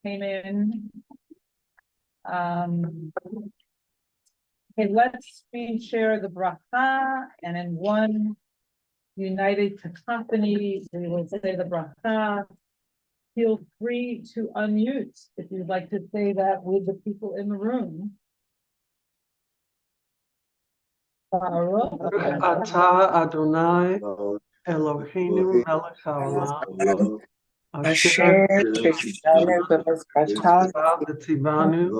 came in. Okay, let's screen share the bracha, and in one united cacophony, we will say the bracha. Feel free to unmute if you'd like to say that with the people in the room. Baruch Atah Adonai Eloheinu melech haolam asher v'tzivanu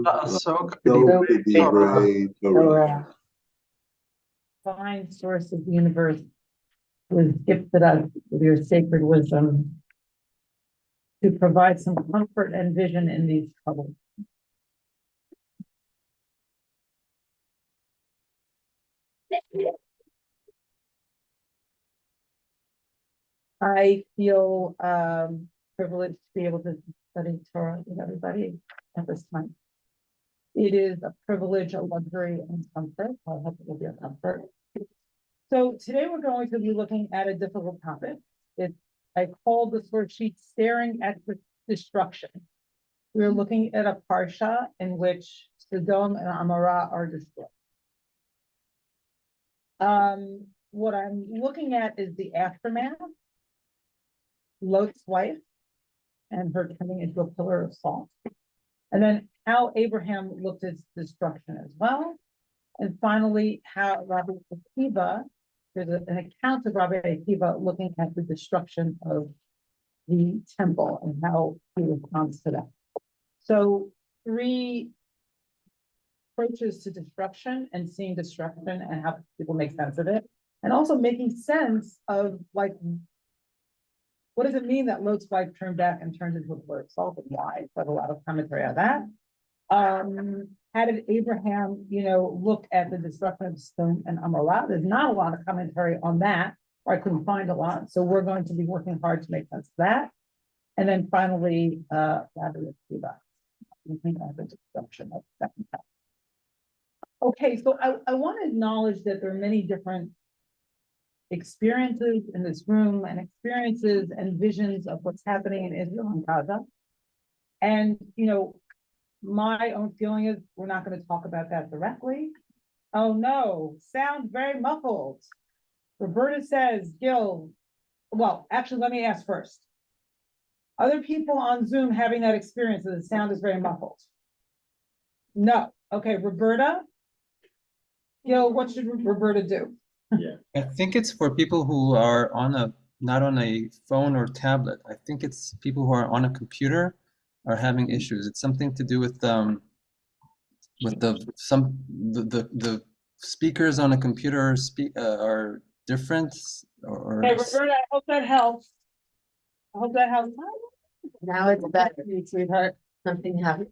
la'asok b'divrei Torah. Divine source of the universe was gifted us with your sacred wisdom to provide some comfort and vision in these troubles. I feel privileged to be able to study Torah with everybody at this time. It is a privilege, a luxury, and comfort. I hope it will be a comfort. So today we're going to be looking at a difficult topic. I called the source sheet "Staring at the Destruction." We're looking at a parsha in which Sodom and Amorah are destroyed. What I'm looking at is the aftermath. Lot's wife and her turning into a pillar of salt. And then how Abraham looked at destruction as well. And finally, how Rabbi Akiva, there's an account of Rabbi Akiva looking at the destruction of the temple and how he responds to that. So 3 approaches to destruction and seeing destruction and how people make sense of it. And also making sense of like, what does it mean that Lot's wife turned back and turned into a pillar of salt, and why? There's a lot of commentary on that. How did Abraham, look at the destruction of Sodom and Amorah? There's not a lot of commentary on that, or I couldn't find a lot. So we're going to be working hard to make sense of that. And then finally, Rabbi Akiva, looking at the destruction of the second half. Okay, so I want to acknowledge that there are many different experiences in this room and experiences and visions of what's happening in Israel and Gaza. And, my own feeling is we're not going to talk about that directly. Oh no, sounds very muffled. Roberta says, Gil, well, actually, let me ask first. Other people on Zoom having that experience that the sound is very muffled? No. Okay, Roberta? Gil, what should Roberta do? Yeah, I think it's for people who are not on a phone or tablet. I think it's people who are on a computer are having issues. It's something to do with the speakers on a computer are different. Hey, Roberta, I hope that helps. I hope that helps. Now it's better, sweetheart. Something happened.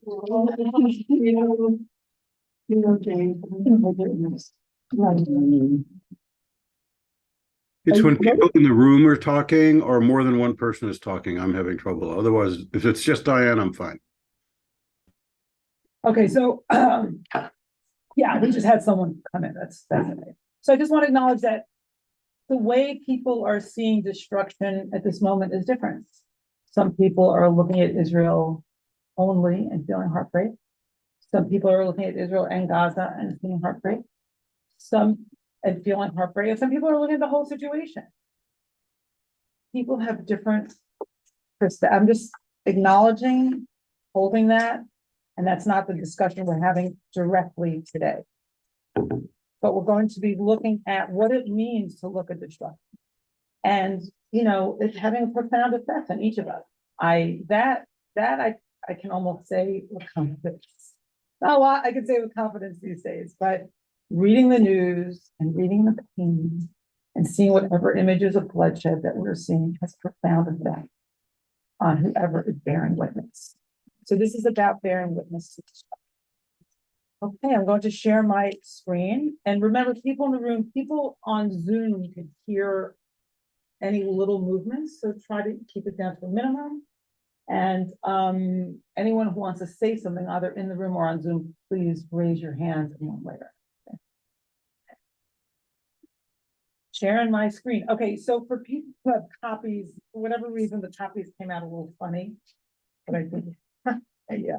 It's when people in the room are talking or more than one person is talking, I'm having trouble. Otherwise, if it's just Diane, I'm fine. Okay, so yeah, we just had someone come in. That's it. So I just want to acknowledge that the way people are seeing destruction at this moment is different. Some people are looking at Israel only and feeling heartbreak. Some people are looking at Israel and Gaza and feeling heartbreak. And feeling heartbreak. And some people are looking at the whole situation. People have different perspectives. I'm just acknowledging, holding that, and that's not the discussion we're having directly today. But we're going to be looking at what it means to look at destruction. And it's having a profound effect on each of us. I can almost say with confidence. Not a lot I can say with confidence these days, but reading the news and reading the pain and seeing whatever images of bloodshed that we're seeing has profound effect on whoever is bearing witness. So this is about bearing witness to destruction. Okay, I'm going to share my screen. And remember, people in the room, people on Zoom, you can hear any little movements, so try to keep it down to a minimum. And anyone who wants to say something, either in the room or on Zoom, please raise your hand later. Sharing my screen. Okay, so for people who have copies, for whatever reason, the copies came out a little funny, but I think Yeah.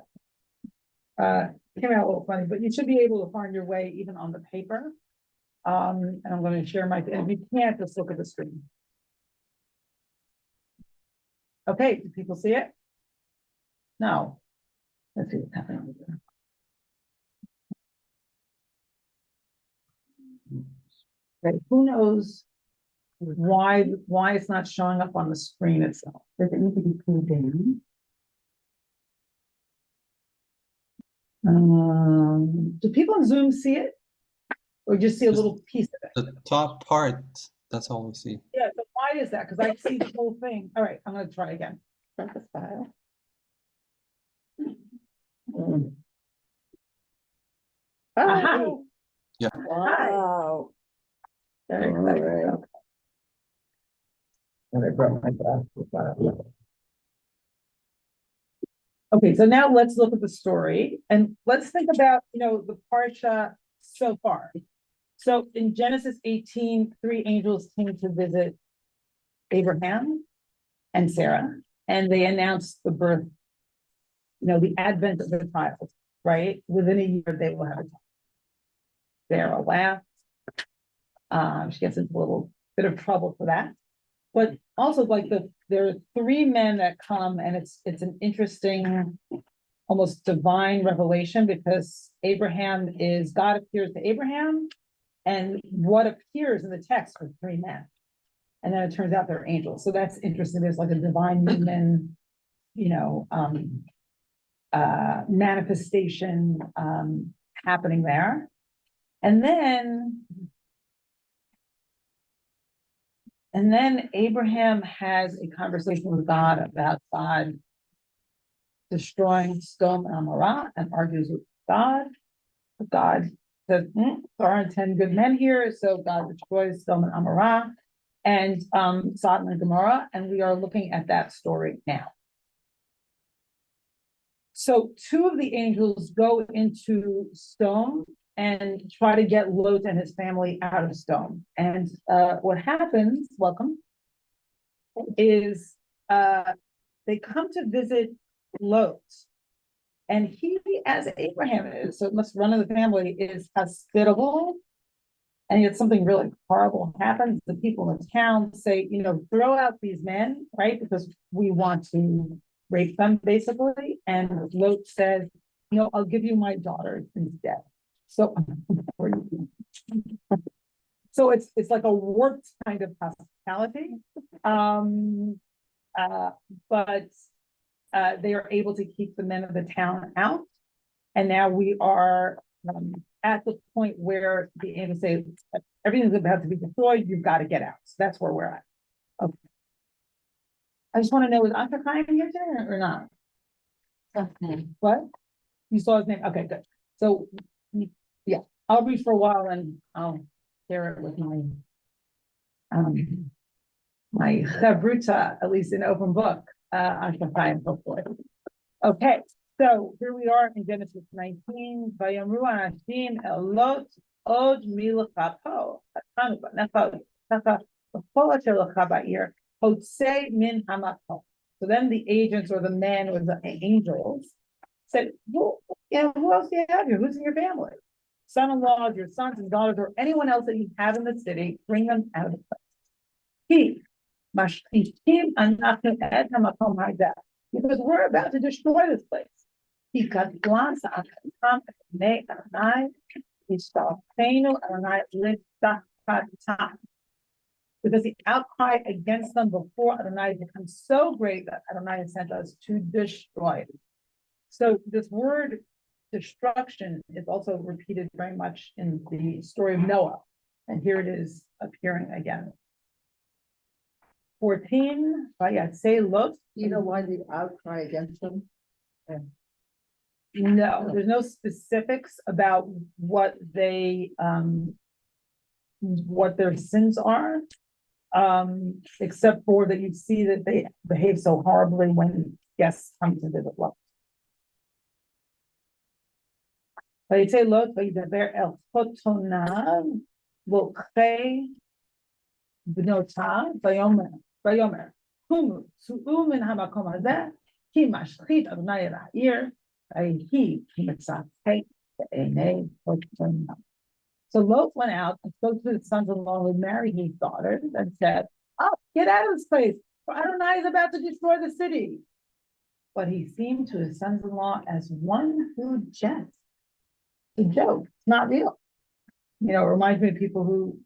Came out a little funny, but you should be able to find your way even on the paper. And I'm gonna share my, and if you can't, just look at the screen. Okay, do people see it? No. Let's see what's happening over there. Okay, who knows why it's not showing up on the screen itself? Does it need to be pulled down? Do people on Zoom see it? Or just see a little piece of it? The top part, that's all we see. Yeah, so why is that? Because I see the whole thing. All right, I'm gonna try again. Press the file. Aha. Yeah. Wow. Very exciting. Okay. And I brought my glasses. Okay, so now let's look at the story and let's think about, the parsha so far. So in Genesis 18, 3 angels came to visit Abraham and Sarah, and they announced the birth, the advent of the child, right? Within a year, they will have a child. Sarah laughs. She gets into a little bit of trouble for that. But also, there are 3 men that come, and it's an interesting, almost divine revelation, because God appears to Abraham, and what appears in the text are 3 men. And then it turns out they're angels. So that's interesting. There's like a divine human, manifestation happening there. And then Abraham has a conversation with God about God destroying Sodom and Amorah, and argues with God. God says, there aren't 10 good men here, so God destroys Sodom and Amorah and Sodom and Gomorrah, and we are looking at that story now. So 2 of the angels go into Sodom and try to get Lot and his family out of Sodom. And what happens, is they come to visit Lot. And he, as Abraham is, so it must run in the family, is hospitable. And yet something really horrible happens. The people in the town say, throw out these men, right? Because we want to rape them, basically. And Lot says, I'll give you my daughter instead. So, it's like a warped kind of hospitality. But they are able to keep the men of the town out. And now we are at the point where the angels say, everything's about to be destroyed, you've got to get out. So that's where we're at. Okay. I just want to know, is Antakai in here today or not? Okay. What? You saw his name? Okay, good. So, yeah, I'll read for a while and I'll share it with my chavruta, at least in open book, Antakai, hopefully. Okay. So here we are in Genesis 19. Vayamru anashim elot od milchapo. So then the agents or the men or the angels said, well, who else do you have here? Who's in your family? Son-in-laws, your sons and daughters, or anyone else that you have in the city, bring them out of the place. Because we're about to destroy this place. Because the outcry against them before Adonai becomes so great that Adonai sent us to destroy it. So this word destruction is also repeated very much in the story of Noah. And here it is appearing again. 14, Vayatse Lot. You know why the outcry against them? No, there's no specifics about what their sins are, except for that you see that they behave so horribly when guests come to visit Lot. Vayatse Lot, Vayidaber el chotonav, v'olchei bnota, Vayomer, Kumu, su'u min hamakom hazeh, ki mashchit Adonai el ha'ir, So Lot went out and spoke to his sons-in-law who married his daughters and said, "Oh, get out of this place, for Adonai is about to destroy the city." But he seemed to his sons-in-law as one who jests. It's a joke, it's not real. It reminds me of people who,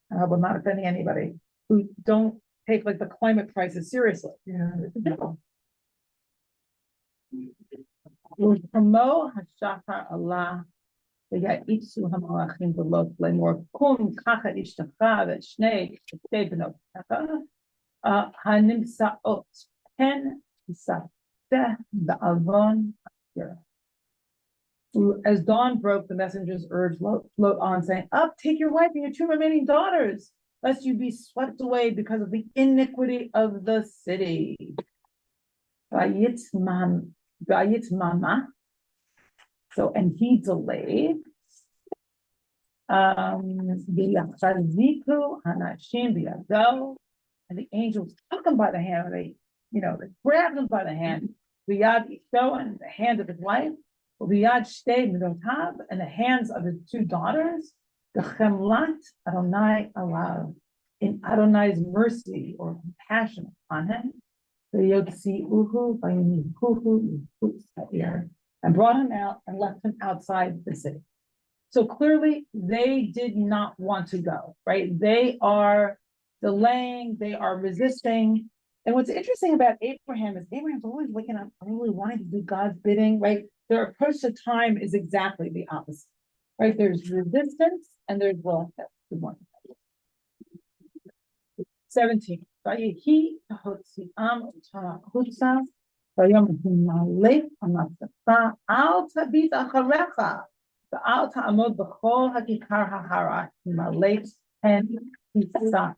I hope I'm not offending anybody, who don't take like the climate crisis seriously. It's a joke. Promo Hashachar Allah. ויעיצו המלאכים בלוט לאמור, קום קח את אשתך ושתי בנותיך הנמצאות פן תישא בעוון. As dawn broke, the messengers urged Lot on, saying, "Up, take your wife and your two remaining daughters, lest you be swept away because of the iniquity of the city." Mama. So, and he delayed. And the angels took him by the hand. They grabbed him by the hand. And the hand of his wife. And the hands of his two daughters. In Adonai's mercy or compassion on him. And brought him out and left him outside the city. So clearly they did not want to go, right? They are delaying, they are resisting. And what's interesting about Abraham is Abraham's always waking up early, wanting to do God's bidding, right? Their approach to time is exactly the opposite, right? There's resistance and there's willingness. Good morning. 17. אל תביט אחריך, ואל תעמוד בכל הכיכר ההרה, מלא פן תישא.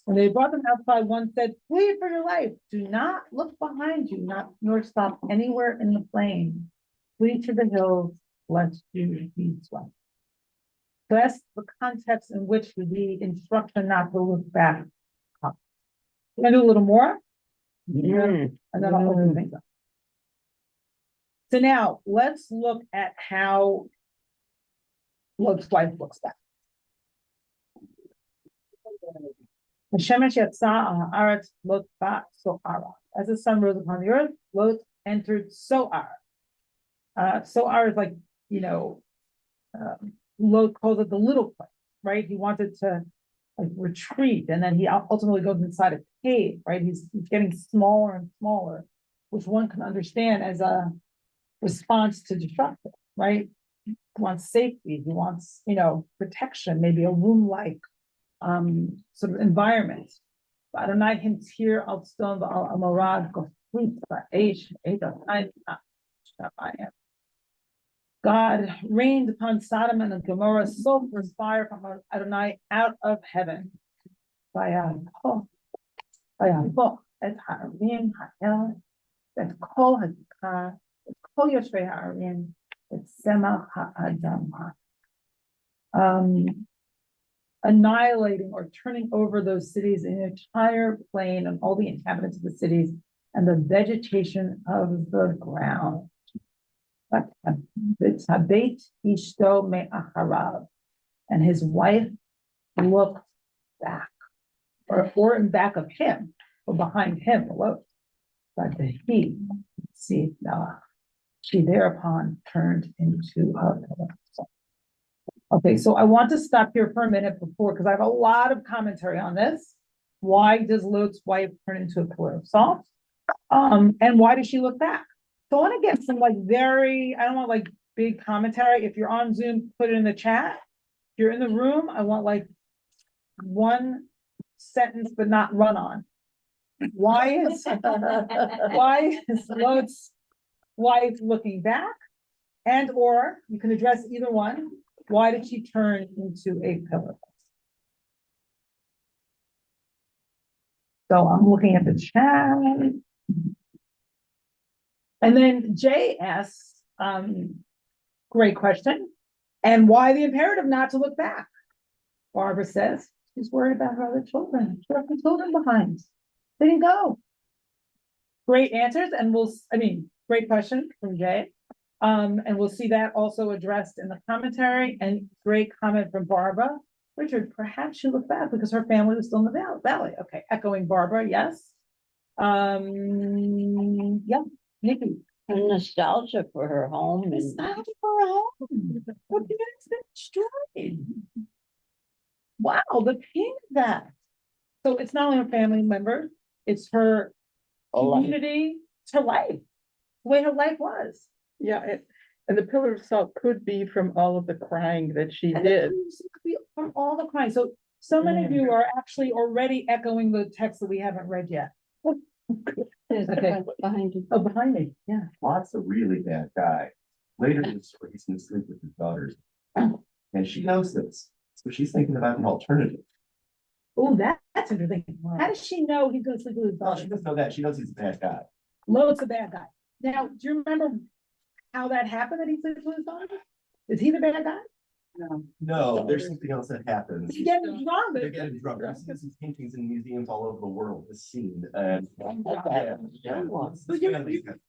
When they brought them outside, one said, "Flee for your life. Do not look behind you, nor stop anywhere in the plain. Flee to the hills, lest you be swept." So that's the context in which the instruction not to look back. We're going to do a little more. And then I'll open things up. So now let's look at how Lot's wife looks back. As the sun rose upon the earth, Lot entered Soar. Soar is like, Lot calls it the little place, right? He wanted to retreat, and then he ultimately goes inside a cave, right? He's getting smaller and smaller, which one can understand as a response to destruction, right? He wants safety, he wants, protection, maybe a room-like sort of environment. Adonai himtir al stone al amorad gofrit ba'esh edatai. God rained upon Sodom and Gomorrah sulfurous fire from Adonai out of heaven. Et ha'arim ha'el, et kol ha'zikah, et kol yoshvei ha'arim, et semach ha'adam. Annihilating or turning over those cities, an entire plain and all the inhabitants of the cities and the vegetation of the ground. And his wife looked back, or in back of him, or behind him, but she thereupon turned into a pillar. Okay, so I want to stop here for a minute because I have a lot of commentary on this. Why does Lot's wife turn into a pillar of salt? And why does she look back? So I want to get some I don't want big commentary. If you're on Zoom, put it in the chat. If you're in the room, I want one sentence, but not run on. Why is Lot's wife looking back? And or you can address either one. Why did she turn into a pillar? So I'm looking at the chat. And then Jay asks, great question. And why the imperative not to look back? Barbara says, she's worried about her other children. She left the children behind. They didn't go. Great answers. And great question from Jay. And we'll see that also addressed in the commentary, and great comment from Barbara. Richard, perhaps she looked back because her family was still in the valley. Okay, echoing Barbara, yes. Yeah, Nikki. And nostalgia for her home and Nostalgia for a home. What the heck's been destroyed? Wow, the pain of that. So it's not only her family member, it's her community, it's her life, the way her life was. Yeah, and the pillar of salt could be from all of the crying that she And did. it could be from all the crying. So many of you are actually already echoing the text that we haven't read yet. Okay. behind you. Oh, behind me, yeah. Lots of really bad guy. Later in the story, he's gonna sleep with his daughters. And she knows this, so she's thinking about an alternative. Oh, that's interesting. How does she know he's gonna sleep with his Well, daughter? she doesn't know that, she knows he's a bad guy. Lowe's a bad guy. Now, do you remember how that happened that he sleeps with his daughter? Is he the bad guy? No, there's something else that happens. He's getting drunk. They're getting drunk. He sees these paintings in museums all over the world, this scene, and. Yeah, yeah. But you're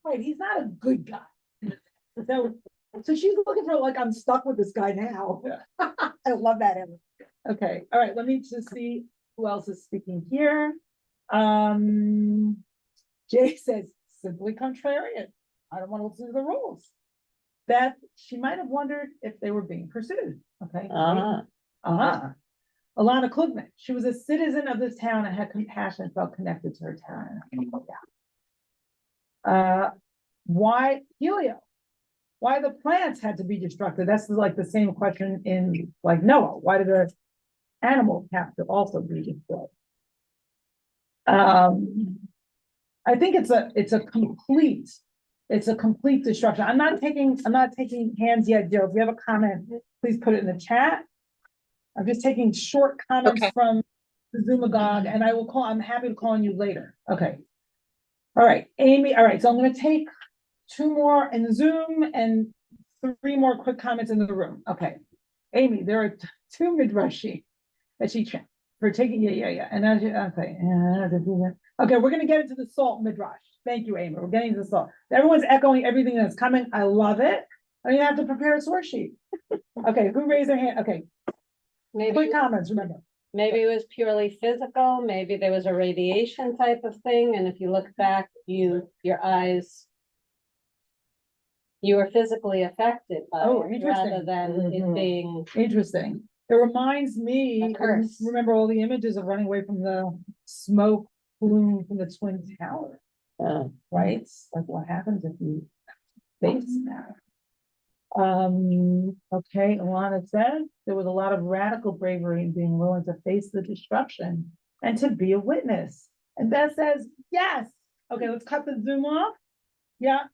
right, he's not a good guy. So she's looking for, like, I'm stuck with this guy now. Yeah. I love that image. Okay, all right, let me just see who else is speaking here. Jay says, simply contrarian. I don't want to listen to the rules. Beth, she might have wondered if they were being pursued, okay? Uh-huh. Alana Klugman, she was a citizen of this town and had compassion and felt connected to her town. Yeah. Why Helio? Why the plants had to be destructed? That's like the same question in like Noah. Why did the animals have to also be destroyed? I think it's a complete destruction. I'm not taking hands yet, Joe. If you have a comment, please put it in the chat. I'm just taking short comments from the Zoomagog, and I'm happy to call on you later. Okay. All right, Amy. All right, so I'm gonna take 2 more in Zoom and 3 more quick comments in the room. Okay. Amy, there are 2 midrashim that she checked for taking, yeah. And as you, okay. Okay, we're gonna get into the salt midrash. Thank you, Amy. We're getting to the salt. Everyone's echoing everything that's coming. I love it. I mean, I have to prepare a source sheet. Okay, who raised their hand? Okay, Maybe, quick comments, remember. maybe it was purely physical, maybe there was a radiation type of thing, and if you look back, your eyes, you were physically affected by Oh, it, interesting. rather than it being Interesting. It reminds me, A curse. remember all the images of running away from the smoke plume from the Twin Tower, right? Like what happens if you face that? Okay, Alana said there was a lot of radical bravery in being willing to face the destruction and to be a witness. And Beth says, yes. Okay, let's cut the Zoom off. Yeah,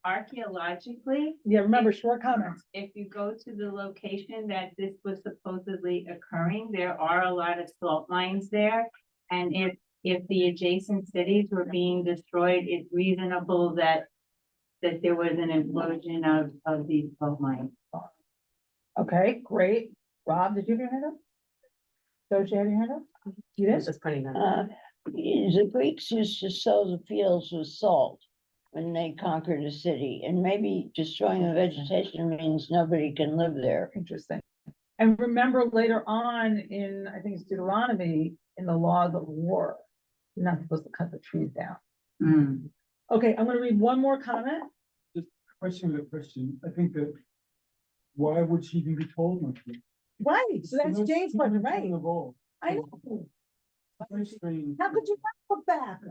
Archaeologically, yeah, remember, short comments. if you go to the location that this was supposedly occurring, there are a lot of salt mines there. And if the adjacent cities were being destroyed, it's reasonable that there was an implosion of these salt mines. Okay, great. Rob, did you have your hand up? Doja, have your hand up? You did? Just putting that. the Greeks used to sow the fields with salt when they conquered a city, and maybe destroying the vegetation means nobody can live there. Interesting. And remember later on in, I think it's Deuteronomy, in the laws of war, you're not supposed to cut the trees down. Okay, I'm gonna read one more comment. Question, I think that, why would she even be told not to? Right, so that's Jane's question, right? Of all. I know. Very strange. How could you not look back?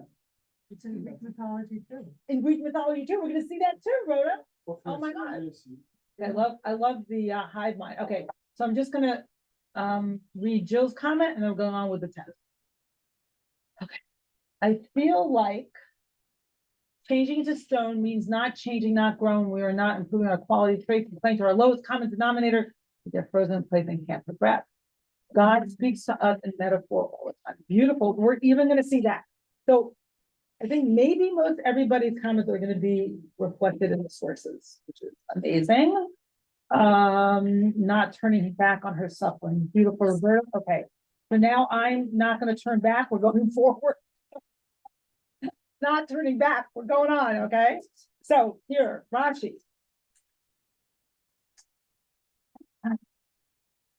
It's in Greek mythology too. In Greek mythology too, we're gonna see that too, Rhoda. Well, Oh my God. yes, I love the hive mind. Okay, so I'm just gonna read Jill's comment and then we're going on with the test. Okay, I feel like changing it to stone means not changing, not growing. We are not improving our quality traits and playing to our lowest common denominator. We get frozen in place and can't progress. God speaks to us in metaphor all the time. Beautiful. We're even gonna see that. So I think maybe most everybody's comments are gonna be reflected in the sources, which is amazing. Not turning back on her suffering. Beautiful, Roberta. Okay. So now I'm not gonna turn back. We're going forward. not turning back. We're going on, okay? So here, Rashi.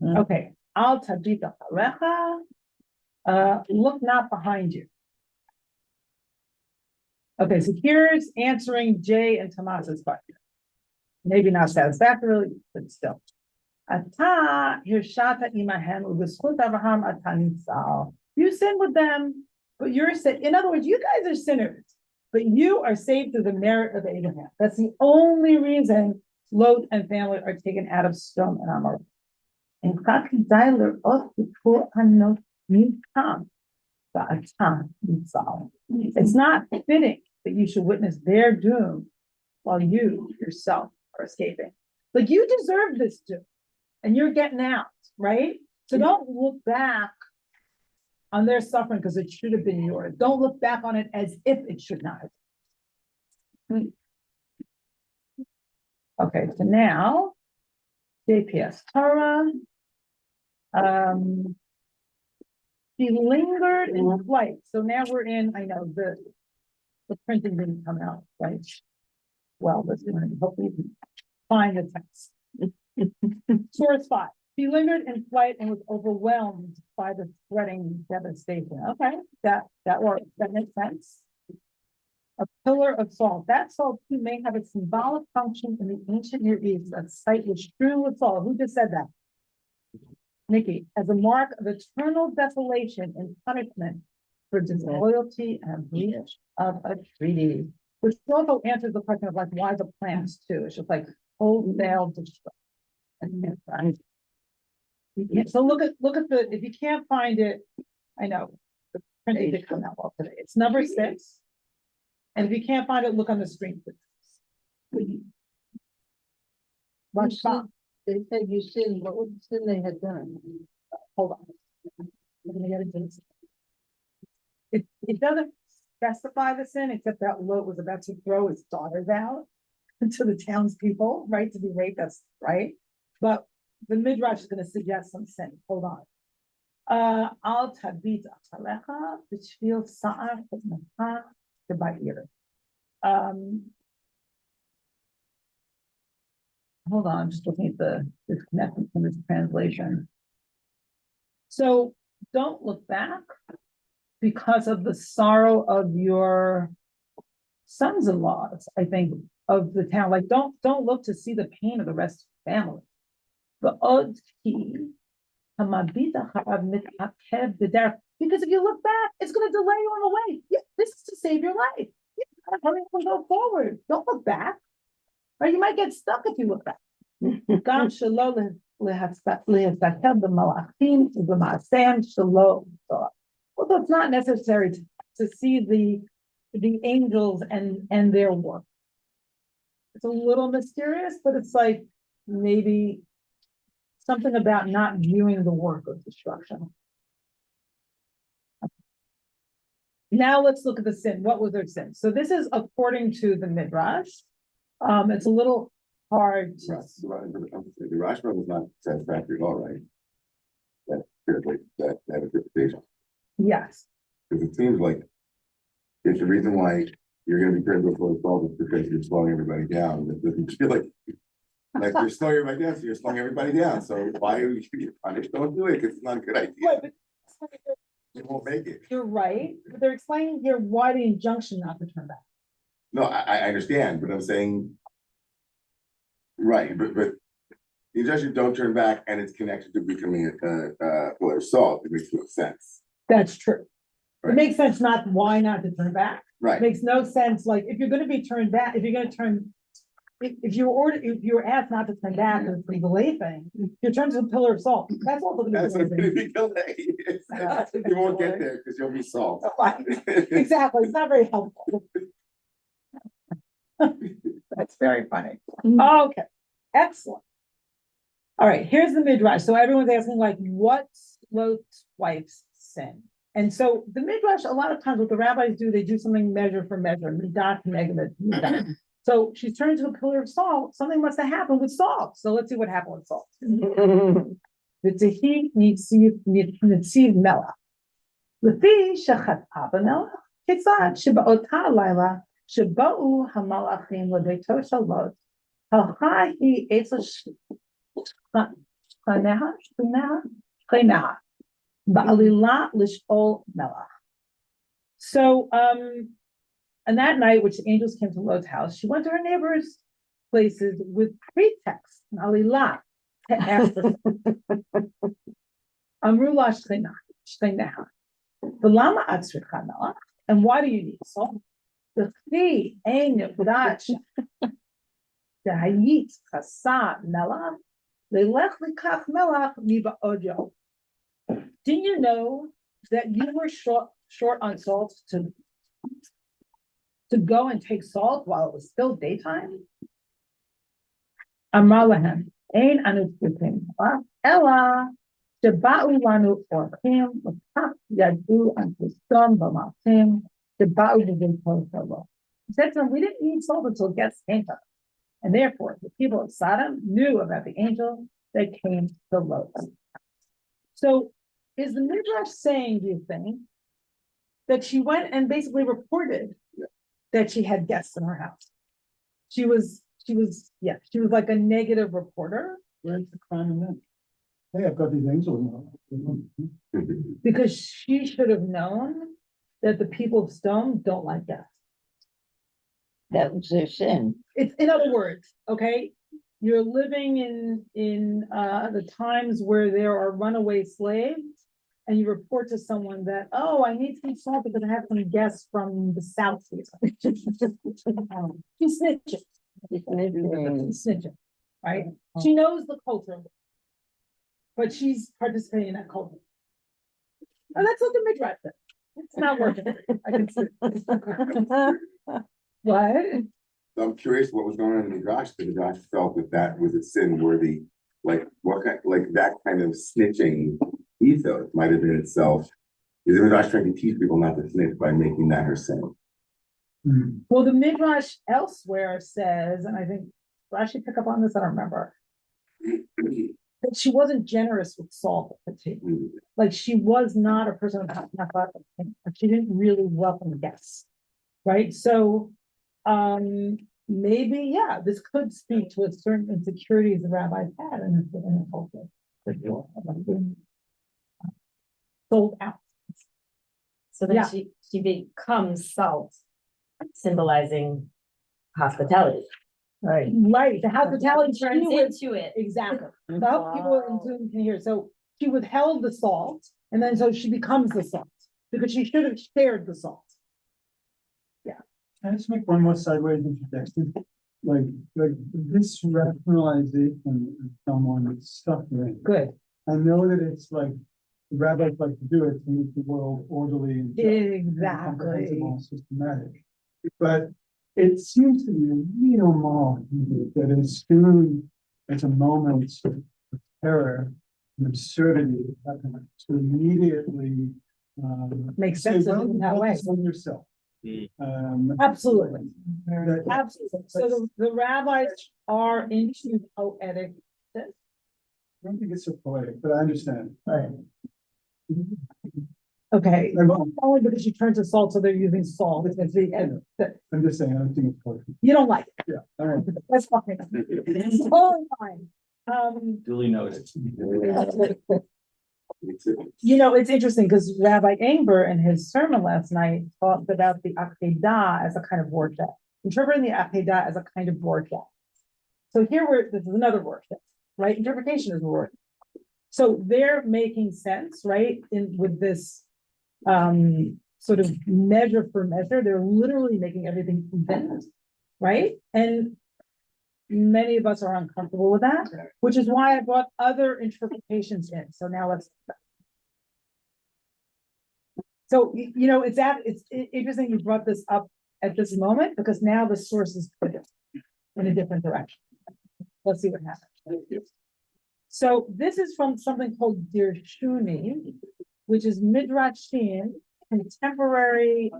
Okay, Al tabita alecha. Look not behind you. Okay, so here's answering Jay and Tomas's question. Maybe not satisfactorily, but still. Ata hirshata imahen u'b'zchut Avraham ata nitzal. You sin with them, but you're sin. In other words, you guys are sinners, but you are saved through the merit of Abraham. That's the only reason Lot and family are taken out of Sodom and Amorah. And it's not fitting that you should witness their doom while you yourself are escaping. Like you deserve this doom, and you're getting out, right? So don't look back on their suffering because it should have been yours. Don't look back on it as if it should not have. Okay, so now JPS Torah. She lingered in flight. So now we're in, I know the printing didn't come out, right? Well, let's hopefully you can find the text. Source 5. She lingered in flight and was overwhelmed by the spreading devastation. Okay, that works. That makes sense. A pillar of salt. That salt too may have a symbolic function in the ancient Near East. That site was strewn with salt. Who just said that? Nikki, as a mark of eternal desolation and punishment for disloyalty and breach of a treaty, which also answers the question of like why the plants too. It's just like wholesale destruction. So look at the, if you can't find it, I know the printing did come out well today. It's number 6. And if you can't find it, look on the screen. Watch stop. They said you sinned. What was the sin they had done? Hold on. I'm gonna get into this. It doesn't specify the sin, except that Lot was about to throw his daughters out to the townspeople, right, to be raped. That's right. But the Midrash is going to suggest some sin. Hold on. Al tabit achalecha b'shvil sa'ar chutnecha b'ba'ir. Hold on, I'm just looking at the disconnect from this translation. So don't look back because of the sorrow of your sons-in-laws, I think, of the town. Like don't look to see the pain of the rest of the family. Because if you look back, it's going to delay you on the way. Yeah, this is to save your life. Hurry up and go forward. Don't look back. Or you might get stuck if you look back. Although it's not necessary to see the angels and their work. It's a little mysterious, but it's like maybe something about not viewing the work of destruction. Now let's look at the sin. What was their sin? So this is according to the Midrash. It's a little hard to. The Rashba was not satisfactory at all, right? That interpretation. Yes. Because it seems like it's the reason why you're going to be critical for the fault is because you're slowing everybody down. It doesn't feel like you're slowing everybody down, so you're slowing everybody down. So why are you punished? Don't do it because it's not a good idea. Right, but you won't make it. you're right, but they're explaining here why the injunction not to turn back. No, I understand, but I'm saying, right, but the injunction don't turn back and it's connected to becoming a salt. It makes no sense. That's true. It Right. makes sense why not to turn back. Right. It makes no sense, like, if you're gonna be turned back, if you're gonna turn, if you were asked not to turn back, it's a delay thing, you turn to a pillar of salt, that's also gonna That's be what delay. big delay is. You won't get there because you'll be salt. Right. Exactly, it's not very helpful. That's very funny. Okay, excellent. All right, here's the Midrash. So everyone's asking, like, what's Lot's wife's sin? And so the Midrash, a lot of times what the rabbis do, they do something measure for measure, midah k'neged midah. So she's turned into a pillar of salt. Something must have happened with salt. So let's see what happened with salt. The Tehi Nitziv Melech. Lefi shechatah b'melech כיצד שבאותה לילה שבאו המלאכים לביתו של לוט, הלכה היא אצל שכניה, בעלילה לשאול melech. So, and that night, which the angels came to Lot's house, she went to her neighbors' places with pretext, alila, to ask for Amru la shcheneha. V'lama at tzricha melech? And why do you need salt? The chi ein yudat dehayit chasa melech leilech likach melech miba'odio. Didn't you know that you were short on salt to go and take salt while it was still daytime? Amar lahem, ein anu tzrichim melech, ela שבאו לנו אורחים, וכך ידעו אנטיסטום במעשים, שבאו בביתו שלו. He said to them, we didn't need salt until guests came to us. And therefore, the people of Sodom knew about the angel that came to Lot. So, is the Midrash saying, do you think, that she went and basically reported that she had guests in her house? She was like a negative reporter. Where's the crime in that? Hey, I've got these angels. Because she should have known that the people of Stone don't like death. That was their sin. It's, in other words, okay, you're living in the times where there are runaway slaves, and you report to someone that, oh, I need some salt because I have some guests from the south here. She's snitching. She's snitching, right? She knows the culture, but she's participating in that culture. And that's what the Midrash said. It's not working. I can see. What? I'm curious what was going on in the Midrash. The Midrash felt that was a sin worthy, like what kind, like that kind of snitching ethos might have been itself. Is the Midrash trying to teach people not to snitch by making that her sin? Well, the Midrash elsewhere says, and I think Rashi pick up on this, I don't remember, that she wasn't generous with salt at the table. Like she was not a person of she didn't really welcome guests, right? So maybe, yeah, this could speak to a certain insecurities the rabbis had in the culture. Sold out. So then Yeah. she becomes salt, symbolizing hospitality. Right. The hospitality Turns she was- into it. Exactly. The help people in Zoom can hear. So she withheld the salt, and then so she becomes the salt because she should have shared the salt. Can I just make one more sideways interjection? Like this rationalization of someone is suffering. Good. I know that it's like the rabbis like to do it to make the world orderly and just and Exactly. comprehensible and systematic. But it seems to be a real moral that as soon as a moment of terror and absurdity happens, to immediately Makes say, sense of well, it in that way. focus on yourself. Absolutely. That- Absolutely. So the rabbis are into poetic. I don't think it's so poetic, but I understand. Okay. I'm Only because she turns to salt, so they're using salt. It's the- I'm just saying, I don't think it's poetic. You don't like it. Yeah, all right. That's fine. It's totally fine. Duly noted. You know, it's interesting because Rabbi Engber in his sermon last night talked about the Akedah as a kind of worship, interpreting the Akedah as a kind of worship. So this is another worship, right? Interpretation is a word. So they're making sense, right? With this sort of measure for measure, they're literally making everything even, right? And many of us are uncomfortable with that, which is why I brought other interpretations in. So now let's. So, you know, it's interesting you brought this up at this moment because now the source is clear in a different direction. Let's see what happens. So this is from something called Dirshuni, which is Midrashim, contemporary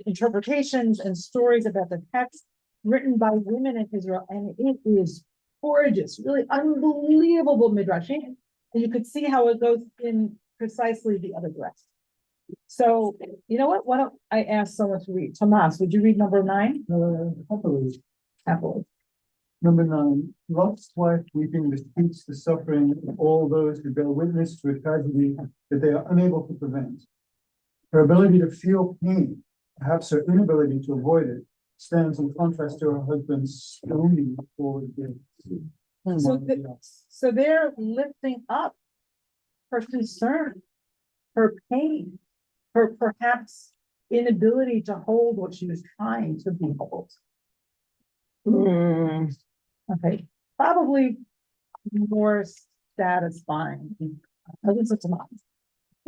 interpretations and stories about the text written by women in Israel, and it is gorgeous, really unbelievable Midrashim. And you could see how it goes in precisely the other direction. So, you know what? Why don't I ask someone to read? Tomas, would you read number 9? Happily. Happily. Number 9, Lot's wife weeping disputes the suffering of all those who bear witness to a tragedy that they are unable to prevent. Her ability to feel pain, perhaps her inability to avoid it, stands in contrast to her husband's stoning forward gaze. So they're lifting up her concern, her pain, her perhaps inability to hold what she was trying to behold. Okay, probably more satisfying. At least it's not.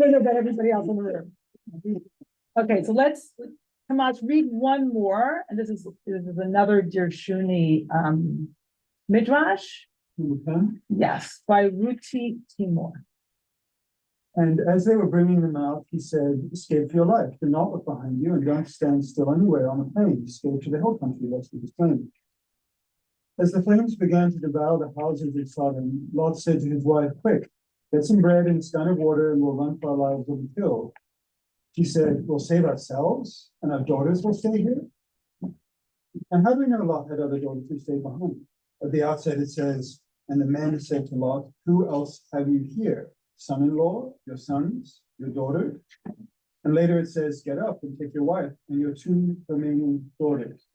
I know about everybody else in the room. Okay, so let's, Tomas, read one more, and this is another Gershuni midrash. Yes, by Ruti Timur. And as they were bringing them out, he said, escape for your life, do not look behind you, and don't stand still anywhere on the plain, escape to the hill country, lest you be slain. As the flames began to devour the houses of Sodom, Lot said to his wife, quick, get some bread and a skin of water, and we'll run for our lives or be killed. She said, we'll save ourselves, and our daughters will stay here. And how do we know Lot had other daughters who stayed behind? At the outset it says, and the men said to Lot, who else have you here? Son-in-law, your sons, your daughter? And later it says, get up and take your wife and your 2 remaining daughters.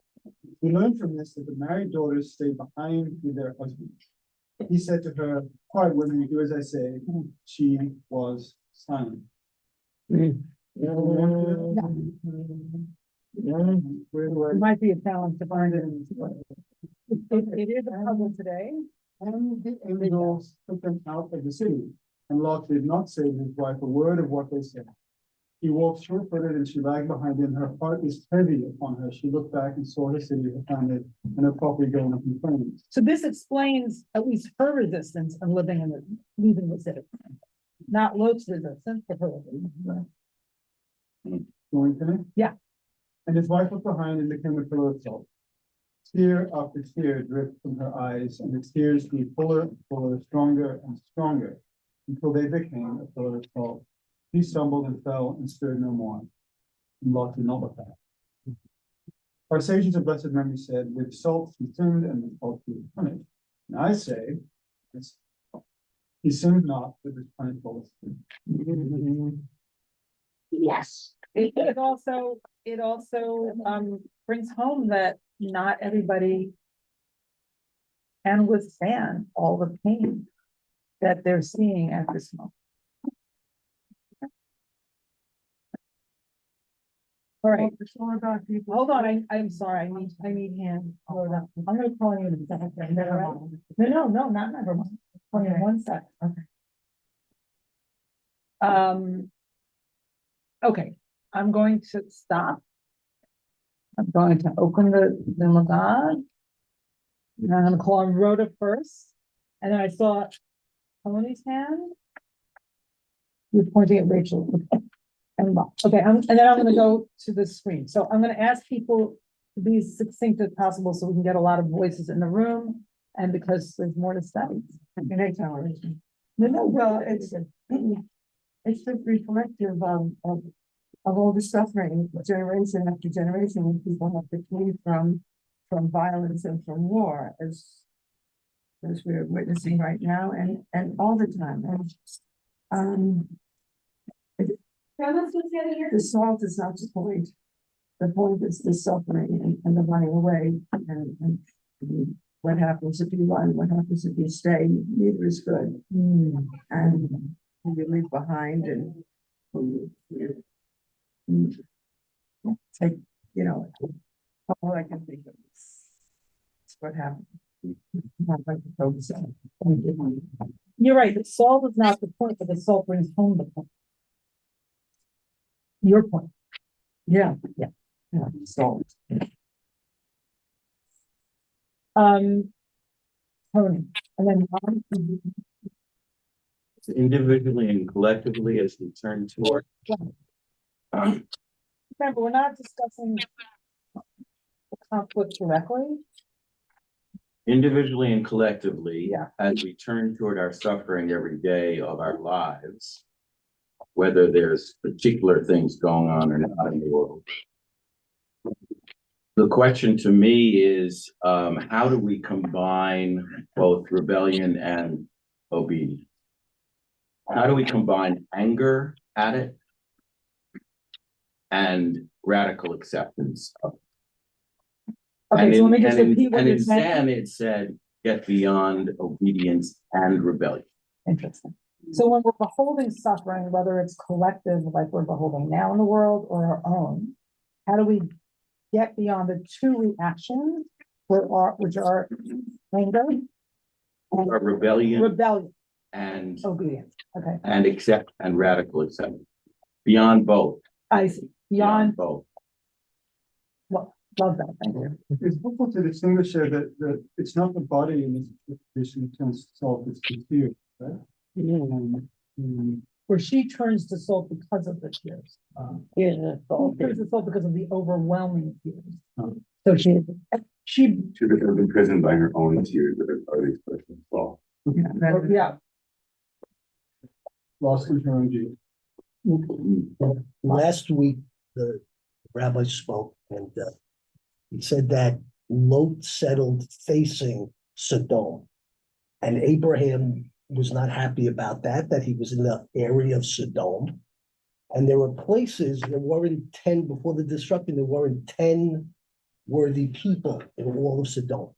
We learn from this that the married daughters stay behind with their husbands. He said to her, quiet women, do as I say. She was silent. It might be a challenge to find it. It is a puzzle today. And the angels took them out of the city, and Lot did not say to his wife a word of what they said. He walked sure-footed, and she lagged behind him. Her heart was heavy upon her. She looked back and saw her city, her family, and her property going up in flames. So this explains at least her resistance of leaving the city. Not Lot's resistance, but her. Going to finish? Yeah. And his wife looked behind and became a pillar of salt. Tear after tear dripped from her eyes, and the tears grew fuller and fuller, stronger and stronger, until they became a pillar of salt. He stumbled and fell and stirred no more. And Lot did not look back. Our sages of blessed memory said, with salt he sinned, and with salt he was punished. And I say, he sinned not, but was punished falsely. Yes. It also brings home that not everybody can withstand all the pain that they're seeing at this moment. All right. Hold on, I'm sorry, I need hands. Hold on. I'm gonna call you in a second. No, not never mind. Call you in 1 sec. Okay. Okay, I'm going to stop. I'm going to open the Magad. And I'm gonna call on Rhoda first. And then I saw Tony's hand. You're pointing at Rachel. And then I'm gonna go to the screen. So I'm gonna ask people to be succinct as possible so we can get a lot of voices in the room. And because there's more to study. Well, it's just reflective of all the suffering, generation after generation, when people have to flee from violence and from war, as we're witnessing right now, and all the time. And the salt is not the point. The point is the suffering and the running away, and what happens if you run, what happens if you stay, neither is good. And who you leave behind, and who you take, all I can think of is what happened. Not like to focus on. You're right, the salt is not the point, but the salt brings home the point. Your point. Yeah. Salt. Tony, and then Individually and collectively as we turn toward. remember, we're not discussing the conflict directly. Individually and collectively, Yeah. as we turn toward our suffering every day of our lives, whether there's particular things going on or not in the world. The question to me is, how do we combine both rebellion and obedience? How do we combine anger at it and radical acceptance of it? Okay, so let me just And in- repeat what and you're in saying. Zen, it said, get beyond obedience and rebellion. Interesting. So when we're beholding suffering, whether it's collective, like we're beholding now in the world, or our own, how do we get beyond the two reactions, which are anger and Or rebellion rebellion, and obedience? Okay, accept and radical acceptance. Beyond both. I see. Beyond, both. well, love that, thank you. It's helpful to distinguish there that it's not the body in this situation that tends to solve, it's the fear, right? Where she turns to salt because of the tears. Here's the fault. She turns to salt because of the overwhelming tears. Oh. So she She becomes imprisoned by her own tears that are the expression of fault. yeah, Lost in her own gene. Last week, the rabbi spoke and he said that Lot settled facing Sodom. And Abraham was not happy about that he was in the area of Sodom. And there were places, there weren't 10, before the destruction, there weren't 10 worthy people in all of Sodom.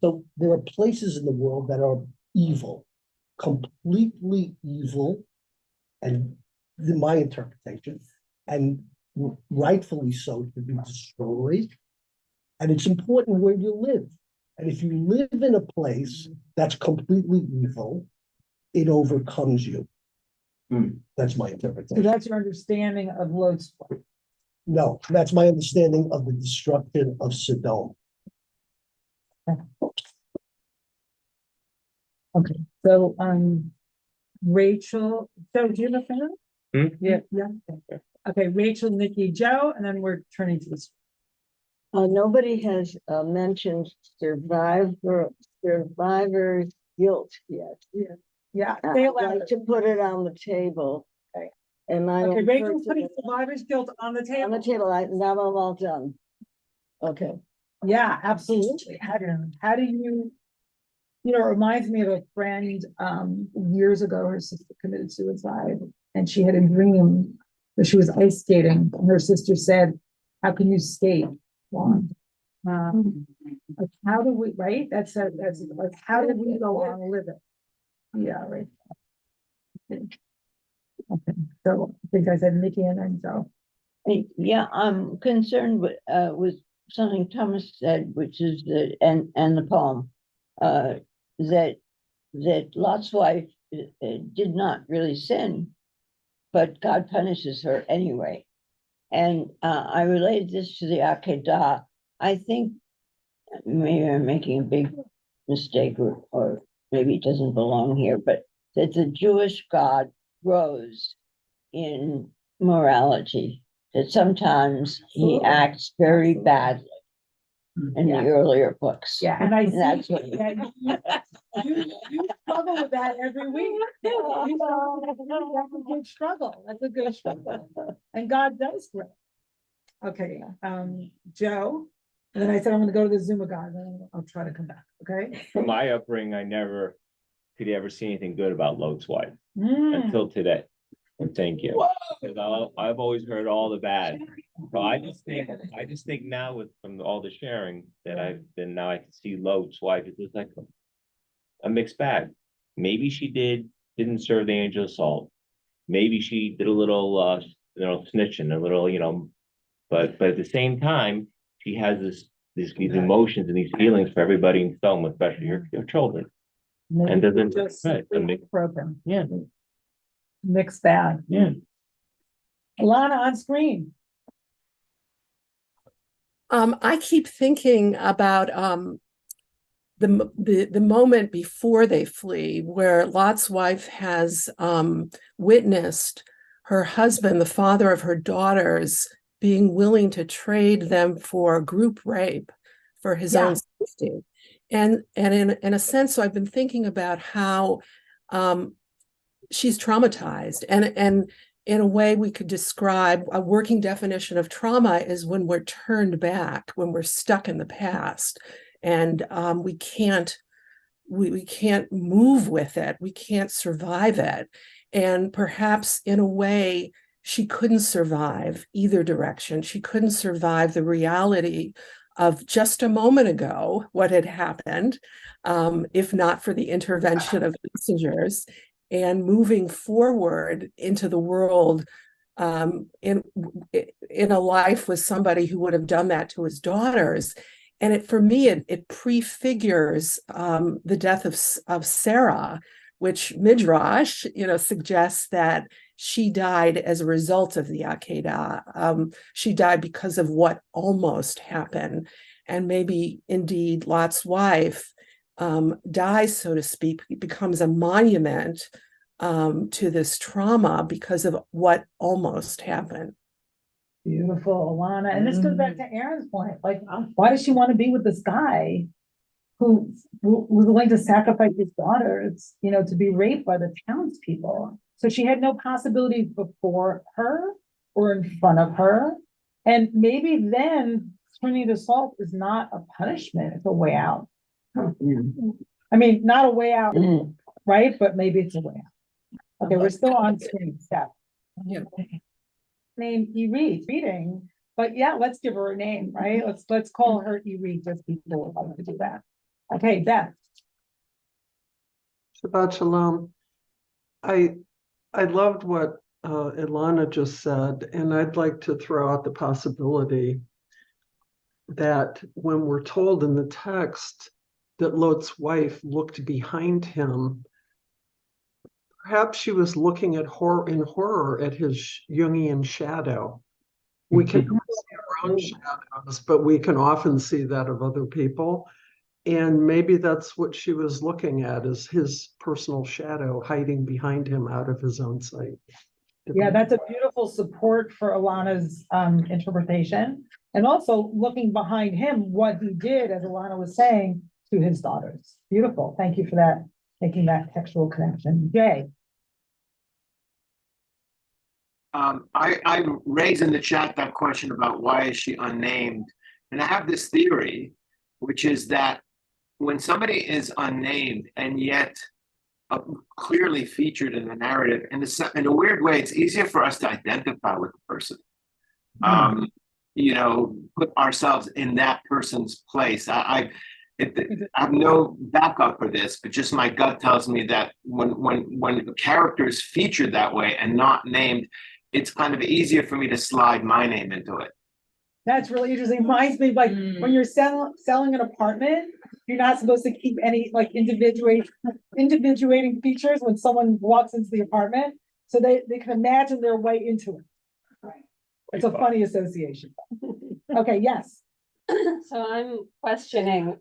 So there are places in the world that are evil, completely evil, and in my interpretation, and rightfully so, to be destroyed. And it's important where you live. And if you live in a place that's completely evil, it overcomes you. That's my so interpretation. that's your understanding of Lot's. No, that's my understanding of the destruction of Sodom. Okay, so, Rachel, Joe, do you have a fan? Yeah, yeah. Okay, Rachel, Nikki, Joe, and then we're turning to this. Nobody has mentioned survivor's guilt yet. Yeah. I'd like to put it on the table. Okay. And I. Okay, Rachel's putting survivor's guilt on the On the table. table, now I'm all done. Okay. Yeah, absolutely. How do you, it reminds me of a friend, years ago, her sister committed suicide and she had a dream that she was ice skating and her sister said, how can you skate? Like, how do we, right? That's like, how did we go on living? Yeah, right. Okay, so I think I said Nikki and then Joe. Yeah, I'm concerned with something Thomas said, which is that, and the poem, that Lot's wife did not really sin, but God punishes her anyway. And I related this to the Akedah. I think maybe I'm making a big mistake, or maybe it doesn't belong here, but that the Jewish God grows in morality, that sometimes he acts very badly in the earlier books. Yeah, and I see That's what you struggle with that every week. That's a good struggle. That's a good struggle. And God does grow. Okay, Joe. And then I said I'm gonna go to the Zuma guy, then I'll try to come back, okay? From my upbringing, I never could ever see anything good about Lot's wife Mm. until today. And thank you. Because I've always heard all the bad. So I just think now from all the sharing that now I can see Lot's wife is just like a mixed bag. Maybe she didn't serve the angel of salt. Maybe she did a little snitching, a little, but at the same time, she has these emotions and these feelings for everybody in Selma, especially your children. Maybe And doesn't just right, program. yeah. Mixed bag. Yeah. Alana on screen. I keep thinking about the moment before they flee, where Lot's wife has witnessed her husband, the father of her daughters, being willing to trade them for group rape for his own safety. And in a sense, so I've been thinking about how she's traumatized, and in a way we could describe a working definition of trauma is when we're turned back, when we're stuck in the past, and we can't move with it, we can't survive it. And perhaps in a way, she couldn't survive either direction. She couldn't survive the reality of just a moment ago, what had happened, if not for the intervention of messengers, and moving forward into the world in a life with somebody who would have done that to his daughters. And for me, it prefigures the death of Sarah, which Midrash, suggests that she died as a result of the Akedah. She died because of what almost happened. And maybe indeed Lot's wife dies, so to speak, becomes a monument to this trauma because of what almost happened. Beautiful, Alana. And this goes back to Aaron's point. Like, why does she want to be with this guy who was willing to sacrifice his daughters, to be raped by the townspeople? So she had no possibilities before her or in front of her. And maybe then turning to salt is not a punishment, it's a way out. I mean, not a way out, right? But maybe it's a way out. Okay, we're still on screen, Steph. Yeah. Name reading, but yeah, let's give her a name, right? Let's call her Reed, just people would like to do that. Okay, Beth. Shabbat Shalom. I loved what Ilana just said, and I'd like to throw out the possibility that when we're told in the text that Lot's wife looked behind him, perhaps she was looking in horror at his Jungian shadow. We can see our own shadows, but we can often see that of other people. And maybe that's what she was looking at, is his personal shadow hiding behind him out of his own sight. Yeah, that's a beautiful support for Alana's interpretation. And also looking behind him, what he did, as Alana was saying, to his daughters. Beautiful. Thank you for that, making that textual connection. Jay. I raised in the chat that question about why is she unnamed, and I have this theory, which is that when somebody is unnamed and yet clearly featured in the narrative, in a weird way, it's easier for us to identify with the person. Put ourselves in that person's place. I have no backup for this, but just my gut tells me that when the character is featured that way and not named, it's kind of easier for me to slide my name into it. That's really interesting. Reminds me, like when you're selling an apartment, you're not supposed to keep any like individuating features when someone walks into the apartment, so they can imagine their way into it. Right. It's a funny association. Okay, yes. So I'm questioning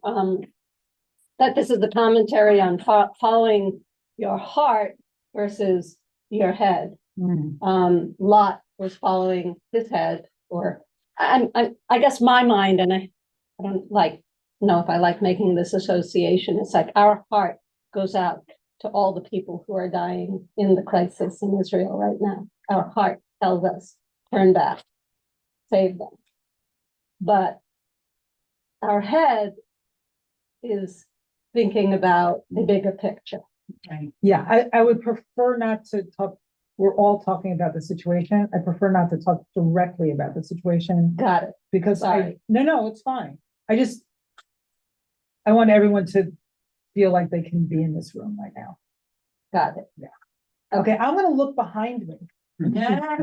that this is the commentary on following your heart versus your head. Lot was following his head, or I guess my mind, and I don't know if I like making this association. It's like our heart goes out to all the people who are dying in the crisis in Israel right now. Our heart tells us, turn back, save them. But our head is thinking about the bigger picture. Yeah, I would prefer not to talk. We're all talking about the situation. I prefer not to talk directly about the situation. Got it. Because no, it's fine. I want everyone to feel like they can be in this room right now. Got it. Yeah. Okay, I'm gonna look behind me. Okay, I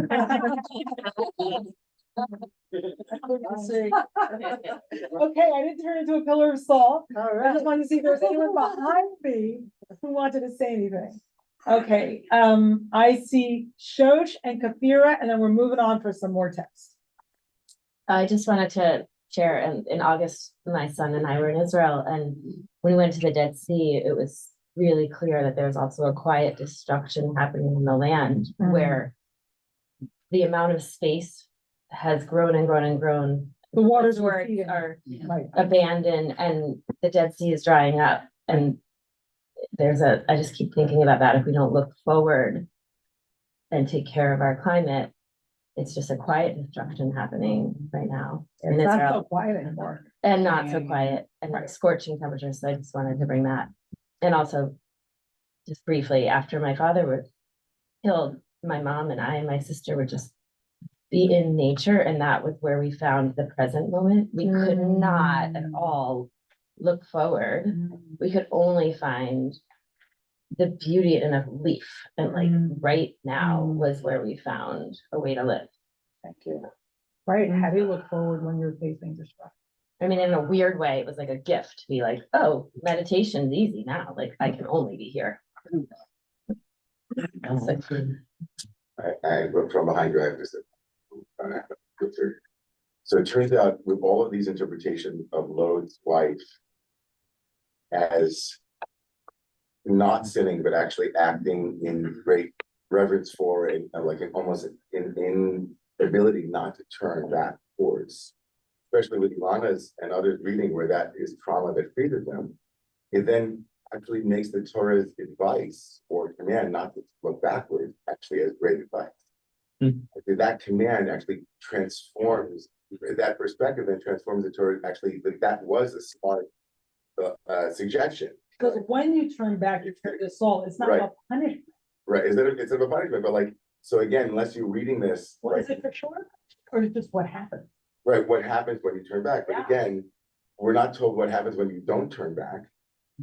didn't turn into a pillar of salt. I just wanted to see if there was anyone behind me who wanted to say anything. Okay, I see Shosh and Kafira, and then we're moving on for some more text. I just wanted to share, in August, my son and I were in Israel, and when we went to the Dead Sea, it was really clear that there's also a quiet destruction happening in the land, where the amount of space has grown and grown and grown. The waters are abandoned, and the Dead Sea is drying up. And I just keep thinking about that. If we don't look forward, and take care of our climate. It's just a quiet destruction happening right now. in It's not so Israel. quiet anymore. And not so quiet and like scorching temperatures, so I just wanted to bring that. And also, just briefly, after my father was killed, my mom and I and my sister would just be in nature, and that was where we found the present moment. We could not at all look forward. We could only find the beauty in a leaf, and like right now was where we found a way to live. Thank you. Right, how do you look forward when you're facing destruction? I mean, in a weird way, it was like a gift to be like, oh, meditation's easy now. Like I can only be here. I look from behind you, I have just so it turns out with all of these interpretations of Lot's wife as not sinning, but actually acting in great reverence for and like an almost in ability not to turn back towards, especially with Ilana's and others reading where that is trauma that freezes them, it then actually makes the Torah's advice or command not to look backwards actually as great advice. That command actually transforms that perspective and transforms the Torah. Actually, that was a smart suggestion. Because when you turn back, you turn to soul. It's not Right. a punishment. Right? It's a punishment, but like so again, unless you're reading this, Well, right, is it for sure? Or is it just what happens? right? What happens when you turn back? But Yeah. again, we're not told what happens when you don't turn back,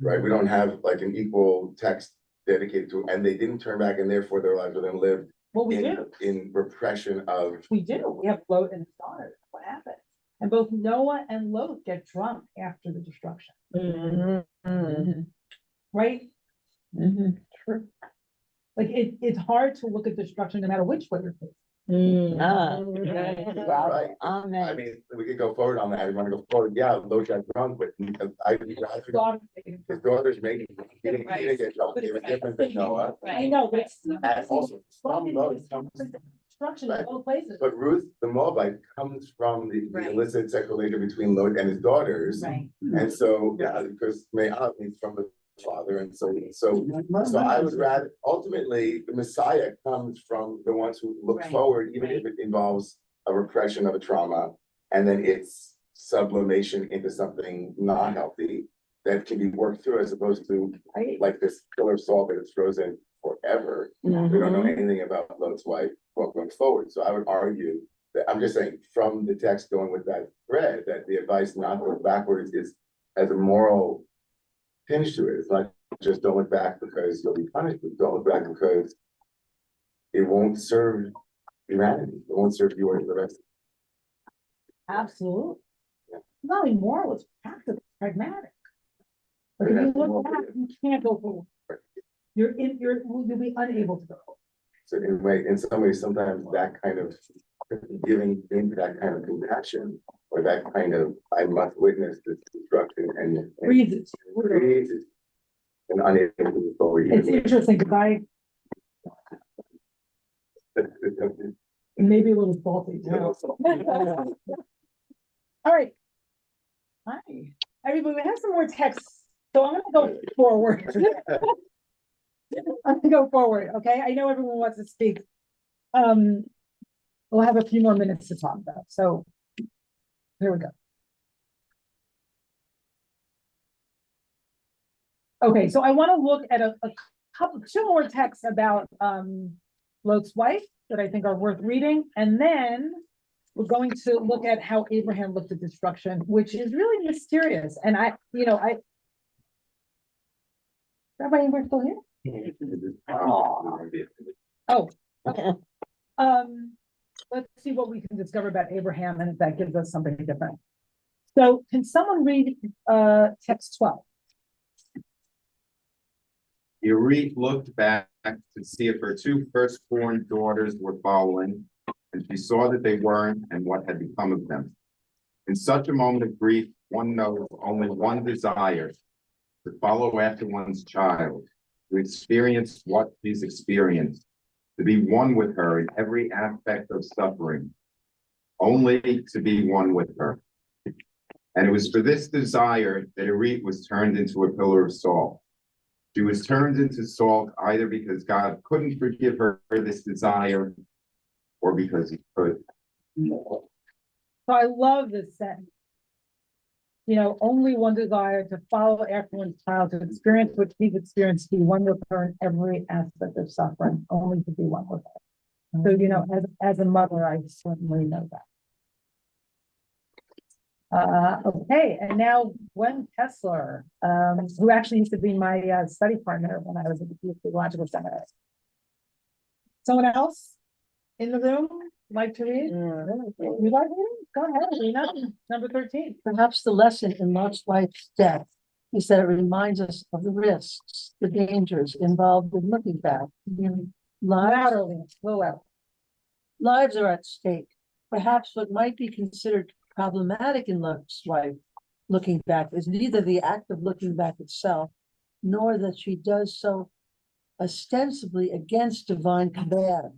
right? We don't have like an equal text dedicated to, and they didn't turn back, and therefore their lives are then lived Well, we in, do. in repression of. We do. We have Lot and his daughters. What happened? And both Noah and Lot get drunk after the destruction. Right? True. Like it's hard to look at destruction no matter which way you're facing. Right. I mean, we could go forward on that. I want to go forward. Yeah, Lot got drunk, but his daughter's making, he didn't get drunk. It was different than Noah. I know, but it's still. And also from those Destruction in both places. But Ruth, the Moabite, comes from the Right. illicit sexual relationship between Lot and his daughters. Right. And so, yeah, because Me'ab means from the father, and so I would rather, ultimately, the Messiah comes from the ones who look Right. forward, even if it involves a repression of a trauma, and then its sublimation into something not healthy that can be worked through, as opposed to like this pillar of salt that is frozen forever. We don't know anything about Lot's wife going forward. So I would argue that, I'm just saying, from the text going with that thread, that the advice not to look backwards is as a moral pinch to it. It's not just don't look back because you'll be punished, but don't look back because it won't serve humanity. It won't serve you or the rest. Absolutely. Not only moral, it's practical, pragmatic. But if you look back, you can't go forward. You'll be unable to go forward. So in some ways, sometimes that kind of giving into that kind of compassion, or that kind of, I must witness this destruction and Freezes. and unable to move forward. It's interesting because maybe a little salty too. All right. Hi, everybody, we have some more texts, so I'm gonna go forward. I'm gonna go forward, okay? I know everyone wants to speak. We'll have a few more minutes to talk about, so here we go. Okay, so I want to look at a couple, two more texts about Lot's wife that I think are worth reading, and then we're going to look at how Abraham looked at destruction, which is really mysterious. And Rabbi, we're still here? Oh, okay. Let's see what we can discover about Abraham, and if that gives us something different. So can someone read text 12? Irit looked back to see if her two firstborn daughters were following, and she saw that they weren't and what had become of them. In such a moment of grief, one knows only one desire: to follow after one's child, to experience what she's experienced, to be one with her in every aspect of suffering, only to be one with her. And it was for this desire that Irit was turned into a pillar of salt. She was turned into salt either because God couldn't forgive her this desire or because he could. So I love this sentence. You know, only one desire to follow after one's child, to experience what he's experienced, to be one with her in every aspect of suffering, only to be one with her. So, you know, as a mother, I certainly know that. Okay, and now Gwen Kessler, who actually used to be my study partner when I was at the Theological Seminary. Someone else in the room like to read? You like reading? Go ahead, Lena. Number 13. Perhaps the lesson in Lot's wife's death is that it reminds us of the risks, the dangers involved in looking back. Louder, Lena, slow out. Lives are at stake. Perhaps what might be considered problematic in Lot's wife looking back is neither the act of looking back itself, nor that she does so ostensibly against divine command,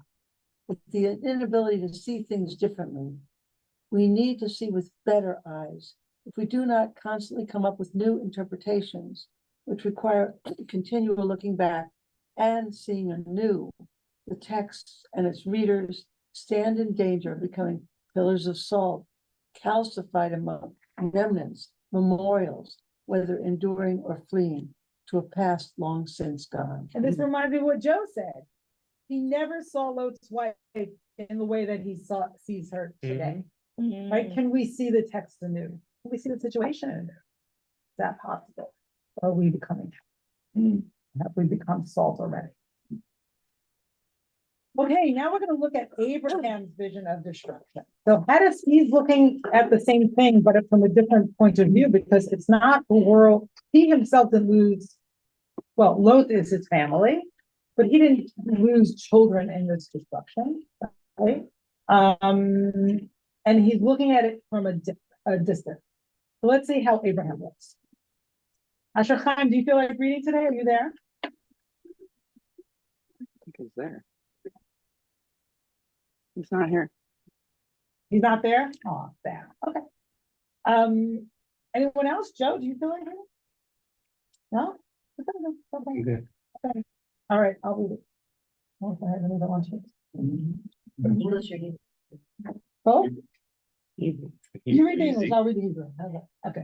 but the inability to see things differently. We need to see with better eyes. If we do not constantly come up with new interpretations, which require continual looking back and seeing anew, the text and its readers stand in danger of becoming pillars of salt, calcified among remnants, memorials, whether enduring or fleeing, to a past long since gone. And this reminds me of what Joe said. He never saw Lot's wife in the way that he sees her today. Right? Can we see the text anew? Can we see the situation anew? Is that possible? Or are we becoming? Have we become salt already? Okay, now we're going to look at Abraham's vision of destruction. So he's looking at the same thing, but from a different point of view, because it's not the world. He himself didn't lose, well, Lot is his family, but he didn't lose children in this destruction, right? And he's looking at it from a distance. So let's see how Abraham looks. Asher Chaim, do you feel like reading today? Are you there? I think he's there. He's not here. He's not there? Oh, there. Okay. Anyone else? Joe, do you feel like reading? No? Okay. Okay. All right, I'll read it. Okay, I don't want to. English reading. Oh? You read the English, I'll read the Hebrew. Okay.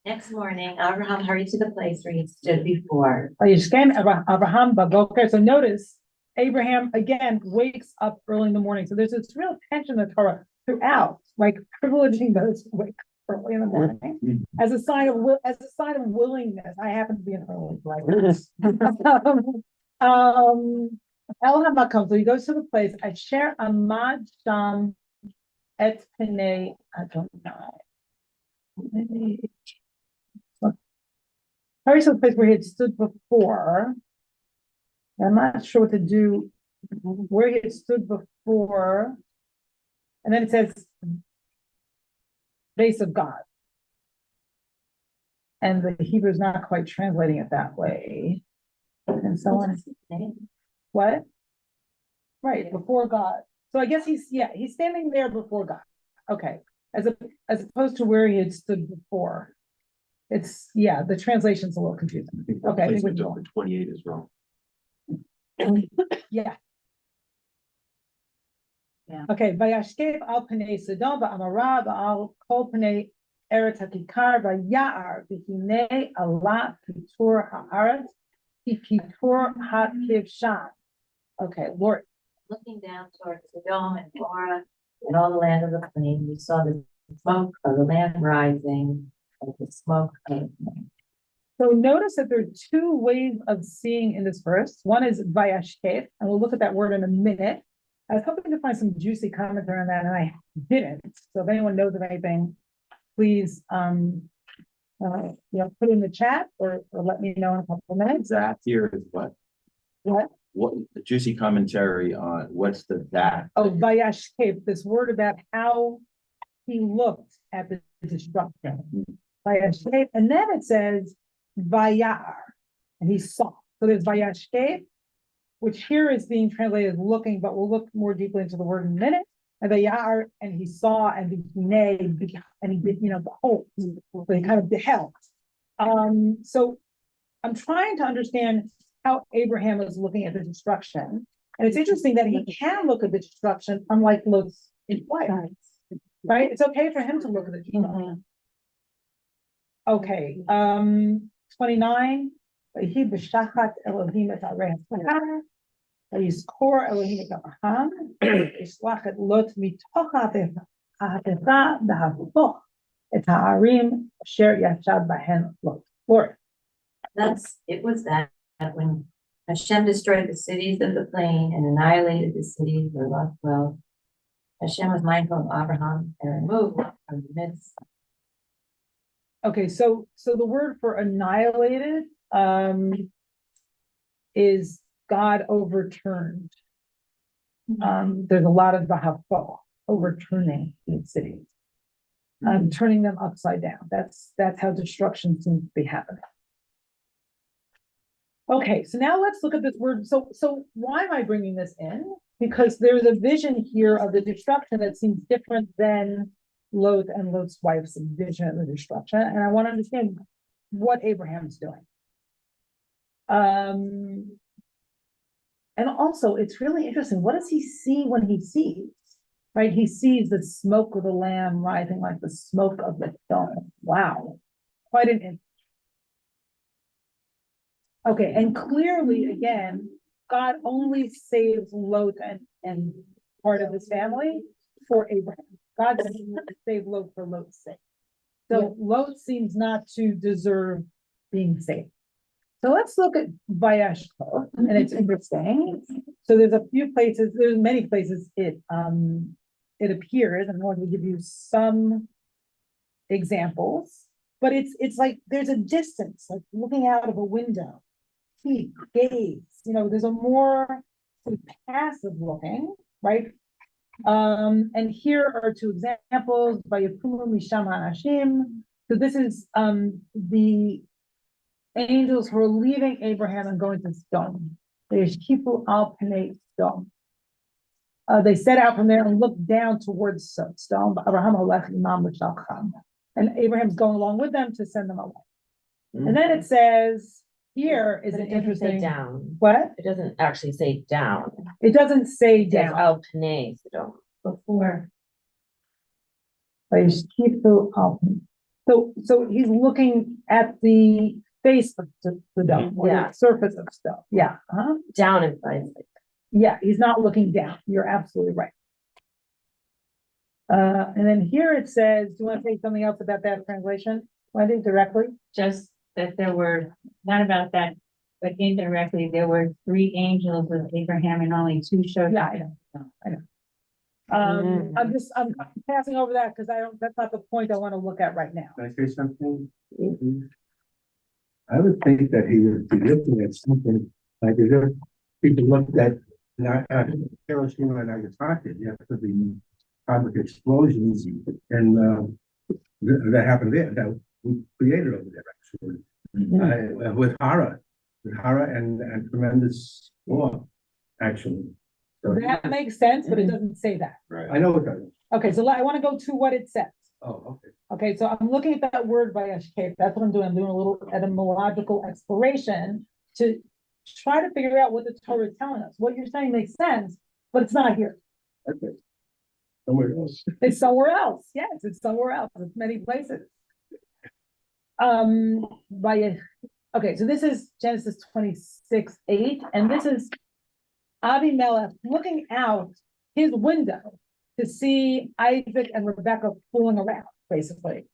Next morning, Abraham hurried to the place where he stood before. Abraham Baboker. So notice, Abraham again wakes up early in the morning. So there's this real tension in the Torah throughout, like privileging those who wake up early in the morning as a sign of willingness. I happen to be an early riser. El Hamakam. So he goes to the place. Asher Amad Sham et Penei Adonai. Hurry to the place where he had stood before. I'm not sure what to do where he had stood before. And then it says face of God. And the Hebrew is not quite translating it that way. And so on. What? Right, before God. So I guess he's standing there before God. Okay. As opposed to where he had stood before. It's, the translation's a little confusing. Okay. Placement of the 28 is wrong. Yeah. Okay. Vayashkev al pnei Sodom va'amara va'al kol pnei Eretz hakikar va'ya'ar v'hinei ala pitur ha'aretz pitur ha'kivshan. Okay, Lord. Looking down towards Sodom and Gomorrah and all the land of the plain, we saw the smoke of the land rising, and the smoke of. So notice that there are two ways of seeing in this verse. One is vayashkev, and we'll look at that word in a minute. I was hoping to find some juicy commentary on that, and I didn't. So if anyone knows of anything, please, put it in the chat or let me know in a couple of minutes. That here is what? What the juicy commentary on what's that? Oh, vayashkev, this word about how he looked at the destruction. Vayashkev, and then it says vayar, and he saw. So there's vayashkev, which here is being translated as looking, but we'll look more deeply into the word in a minute. And vayar, and he saw, and and he did, behold, so he kind of beheld. So I'm trying to understand how Abraham is looking at the destruction. And it's interesting that he can look at the destruction, unlike Lot's wife, right? It's okay for him to look at the destruction. Okay, 29. He b'shachat Elohim et ha'areh v'yizkor Elohim et Abraham yishlach et Lot mitoch ha'ateva v'havutoch et ha'arim asher yashad bahen Lot. Lord. It was that when Hashem destroyed the cities of the plain and annihilated the cities where Lot dwelled. Hashem was mindful of Abraham and removed Lot from the midst. Okay, so the word for annihilated is God overturned. There's a lot of v'hafo, overturning these cities, turning them upside down. That's how destruction seems to be happening. Okay, so now let's look at this word. So why am I bringing this in? Because there's a vision here of the destruction that seems different than Lot and Lot's wife's vision of the destruction, and I want to understand what Abraham's doing. And also, it's really interesting. What does he see when he sees? Right, he sees the smoke of the lamb rising like the smoke of the stone. Wow, quite an image. Okay, and clearly, again, God only saves Lot and part of his family for Abraham. God doesn't save Lot for Lot's sake. So Lot seems not to deserve being saved. So let's look at Vayashko, and it's interesting. So there's a few places, there's many places it appears, and I want to give you some examples, but it's like there's a distance, like looking out of a window. He gaze, there's a more sort of passive looking, right? And here are two examples by Yakumu Misham Hashim. So this is the angels who are leaving Abraham and going to Sodom. They set out from there and looked down towards Sodom. And Abraham's going along with them to send them away. And then it says, here is an interesting down. What? It doesn't actually say down. It doesn't say down. Al Pnei Sodom. Before. So he's looking at the face of Sodom, or the surface of stuff. Yeah. Down implies yeah, he's not looking down. You're absolutely right. And then here it says, do you want to say something else about that translation? I think directly. Just that there were, not about that, but indirectly, there were 3 angels with Abraham and only 2 showed up. Yeah, I know. I'm passing over that because that's not the point I want to look at right now. Can I say something? I would think that he would be looking at something like if people looked at Hiroshima and Nagasaki, after the atomic explosions, and that happened there, that we created over there actually, with horror and tremendous war, actually. So that makes sense, but it doesn't say that. Right. I know it doesn't. Okay, so I want to go to what it says. Oh, okay. Okay, so I'm looking at that word Vayashkef. That's what I'm doing. I'm doing a little etymological exploration to try to figure out what the Torah is telling us. What you're saying makes sense, but it's not here. Okay. Somewhere else. It's somewhere else. Yes, it's somewhere else. It's many places. Okay, so this is Genesis 26:8, and this is Abimelech looking out his window to see Isaac and Rebecca fooling around, basically.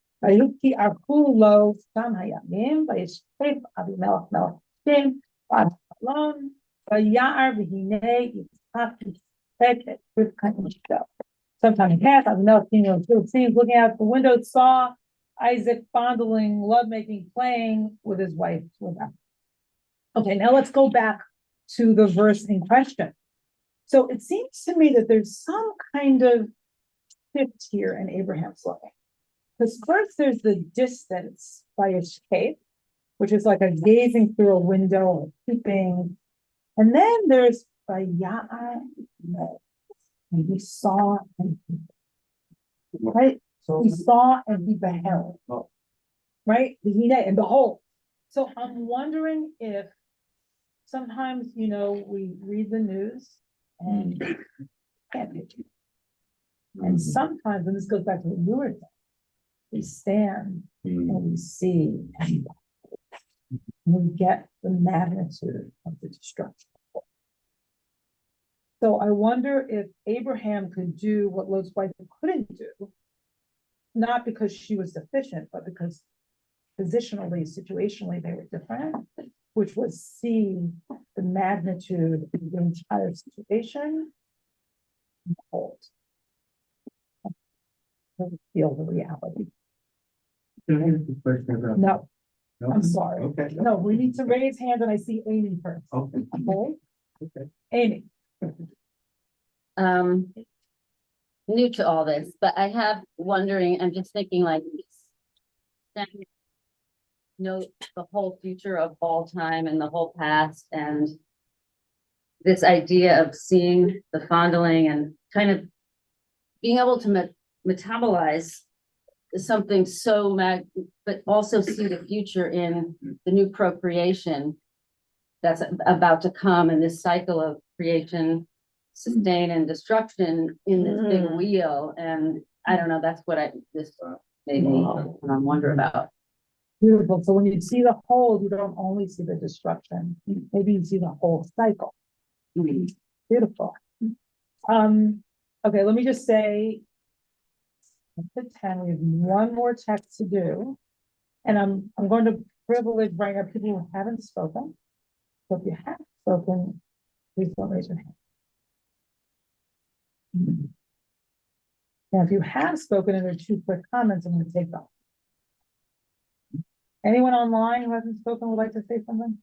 Sometime in past, Abimelech, scenes looking out the window, saw Isaac fondling, lovemaking, playing with his wife Rebecca. Okay, now let's go back to the verse in question. So it seems to me that there's some kind of shift here in Abraham's looking. Because first there's the distance by escape, which is like a gazing through a window or peeping. And then there's by Ya'ar, and he saw and he, right? So he saw and he beheld, right? And behold. So I'm wondering if sometimes, you know, we read the news and can't do it. And sometimes, and this goes back to what you were saying, we stand and we see and we get the magnitude of the destruction. So I wonder if Abraham could do what Lot's wife couldn't do, not because she was deficient, but because positionally, situationally, they were different, which was see the magnitude of the entire situation. And hold. Feel the reality. No, I'm sorry. Okay. No, we need to raise hands and I see Amy first. Okay. Okay? Amy. New to all this, but I have wondering, I'm just thinking like, know the whole future of all time and the whole past, and this idea of seeing the fondling and kind of being able to metabolize something so but also see the future in the new procreation that's about to come, and this cycle of creation, sustain, and destruction in this big wheel. And I don't know, that's what this made me wonder about. Beautiful. So when you see the whole, you don't only see the destruction. Maybe you see the whole cycle. Beautiful. Okay, let me just say, at 10, we have one more text to do. And I'm going to privilege bring up people who haven't spoken. So if you have spoken, please don't raise your hand. Now, if you have spoken and there are 2 quick comments, I'm going to take them. Anyone online who hasn't spoken would like to say something?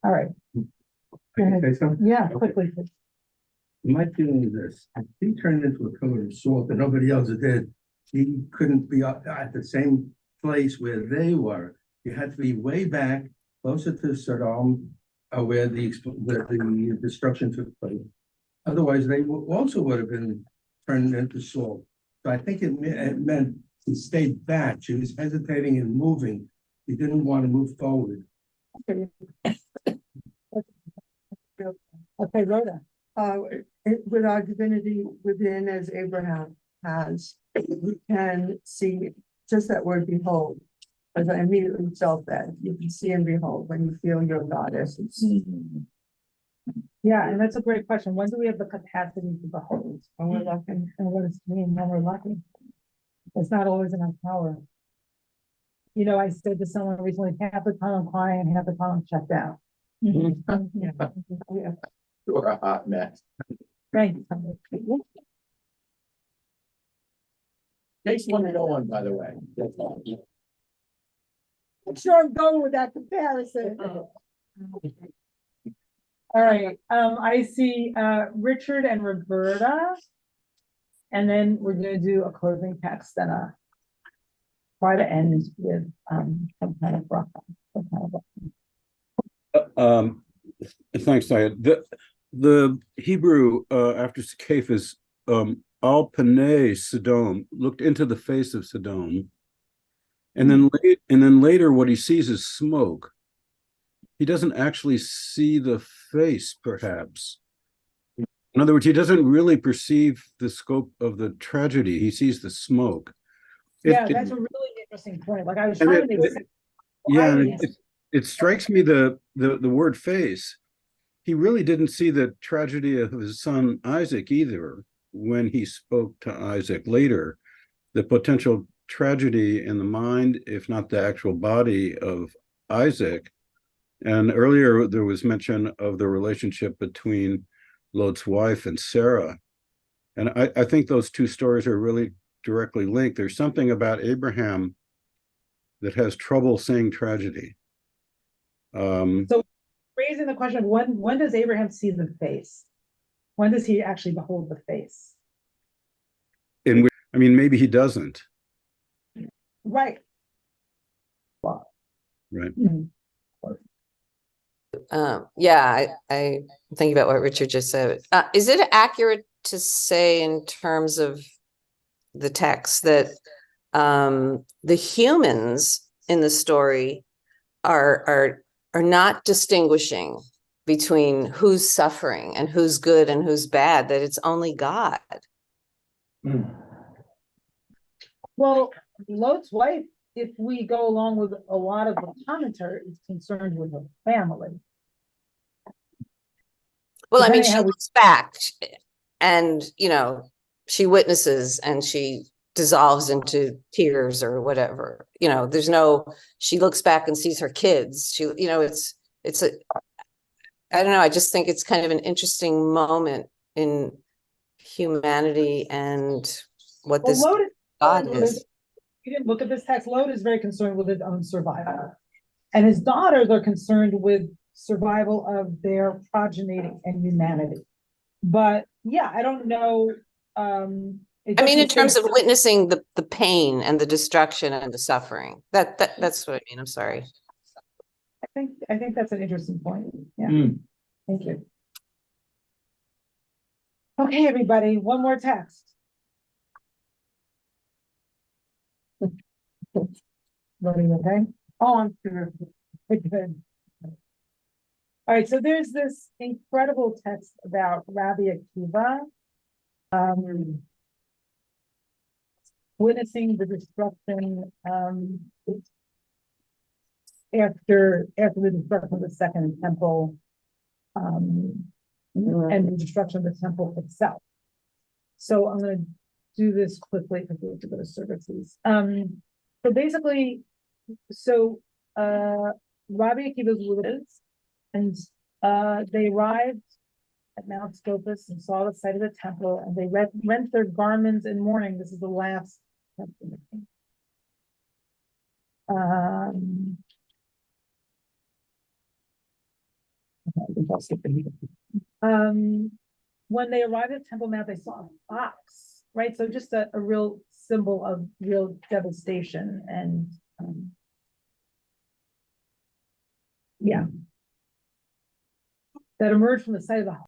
All right. I can say something? Yeah, Okay. quickly, please. My feeling is this, if he turned into a pillar of salt and nobody else did, he couldn't be up at the same place where they were. You had to be way back, closer to Sodom, where the destruction took place. Otherwise, they also would have been turned into salt. So I think it meant he stayed back. She was hesitating and moving. He didn't want to move forward. Okay, Rhoda. With our divinity within, as Abraham has, we can see just that word behold. As I immediately felt that you can see and behold when you feel your goddess. Yeah, and that's a great question. When do we have the capacity to behold? When we're lucky. And what does it mean when we're lucky? It's not always in our power. You know, I said to someone recently, half the time I'm crying and half the time I'm shut down. Yeah. You're a hot mess. Thank you. Case 101, by the way. I'm sure I'm going with that comparison. All right, I see Richard and Roberta. And then we're gonna do a closing text and try to end with some kind of bracha. Thanks, Syed. The Hebrew after Sakef is al panei Sodom, looked into the face of Sodom. And then later what he sees is smoke. He doesn't actually see the face, perhaps. In other words, he doesn't really perceive the scope of the tragedy. He sees the smoke. Yeah, that's a really interesting point. Like I was trying to make sense. Yeah, it strikes me the word face. He really didn't see the tragedy of his son Isaac either when he spoke to Isaac later. The potential tragedy in the mind, if not the actual body of Isaac. And earlier there was mention of the relationship between Lot's wife and Sarah. And I think those 2 stories are really directly linked. There's something about Abraham that has trouble seeing tragedy. So raising the question of when does Abraham see the face? When does he actually behold the face? I mean, maybe he doesn't. Right. Right. Yeah, I'm thinking about what Richard just said. Is it accurate to say in terms of the text that the humans in the story are not distinguishing between who's suffering and who's good and who's bad, that it's only God. Well, Lot's wife, if we go along with a lot of the commentary, is concerned with her family. Well, I mean, Depending she how we- looks back and, you know, she witnesses and she dissolves into tears or whatever. You know, there's no, she looks back and sees her kids. She, you know, it's a, I don't know, I just think it's kind of an interesting moment in humanity and what Well, this Lot is God concerned with is. his- you didn't look at this text. Lot is very concerned with his own survival. And his daughters are concerned with survival of their progeny and humanity. But yeah, I don't know. It I mean, in doesn't terms say- of witnessing the pain and the destruction and the suffering. That's what I mean. I'm sorry. I think that's an interesting point. Yeah. Thank you. Okay, everybody, one more text. Voting okay? Oh, I'm sure. Good. All right, so there's this incredible text about Rabbi Akiva. Witnessing the destruction after the destruction of the second temple, and the destruction of the temple itself. So I'm gonna do this quickly because we have to go to services. So basically, Rabbi Akiva's widows, and they arrived at Mount Scopus and saw the site of the temple, and they rent their garments in mourning. This is the last. When they arrived at Temple Mount, they saw a fox, right? So just a real symbol of real devastation and yeah. That emerged from the site of the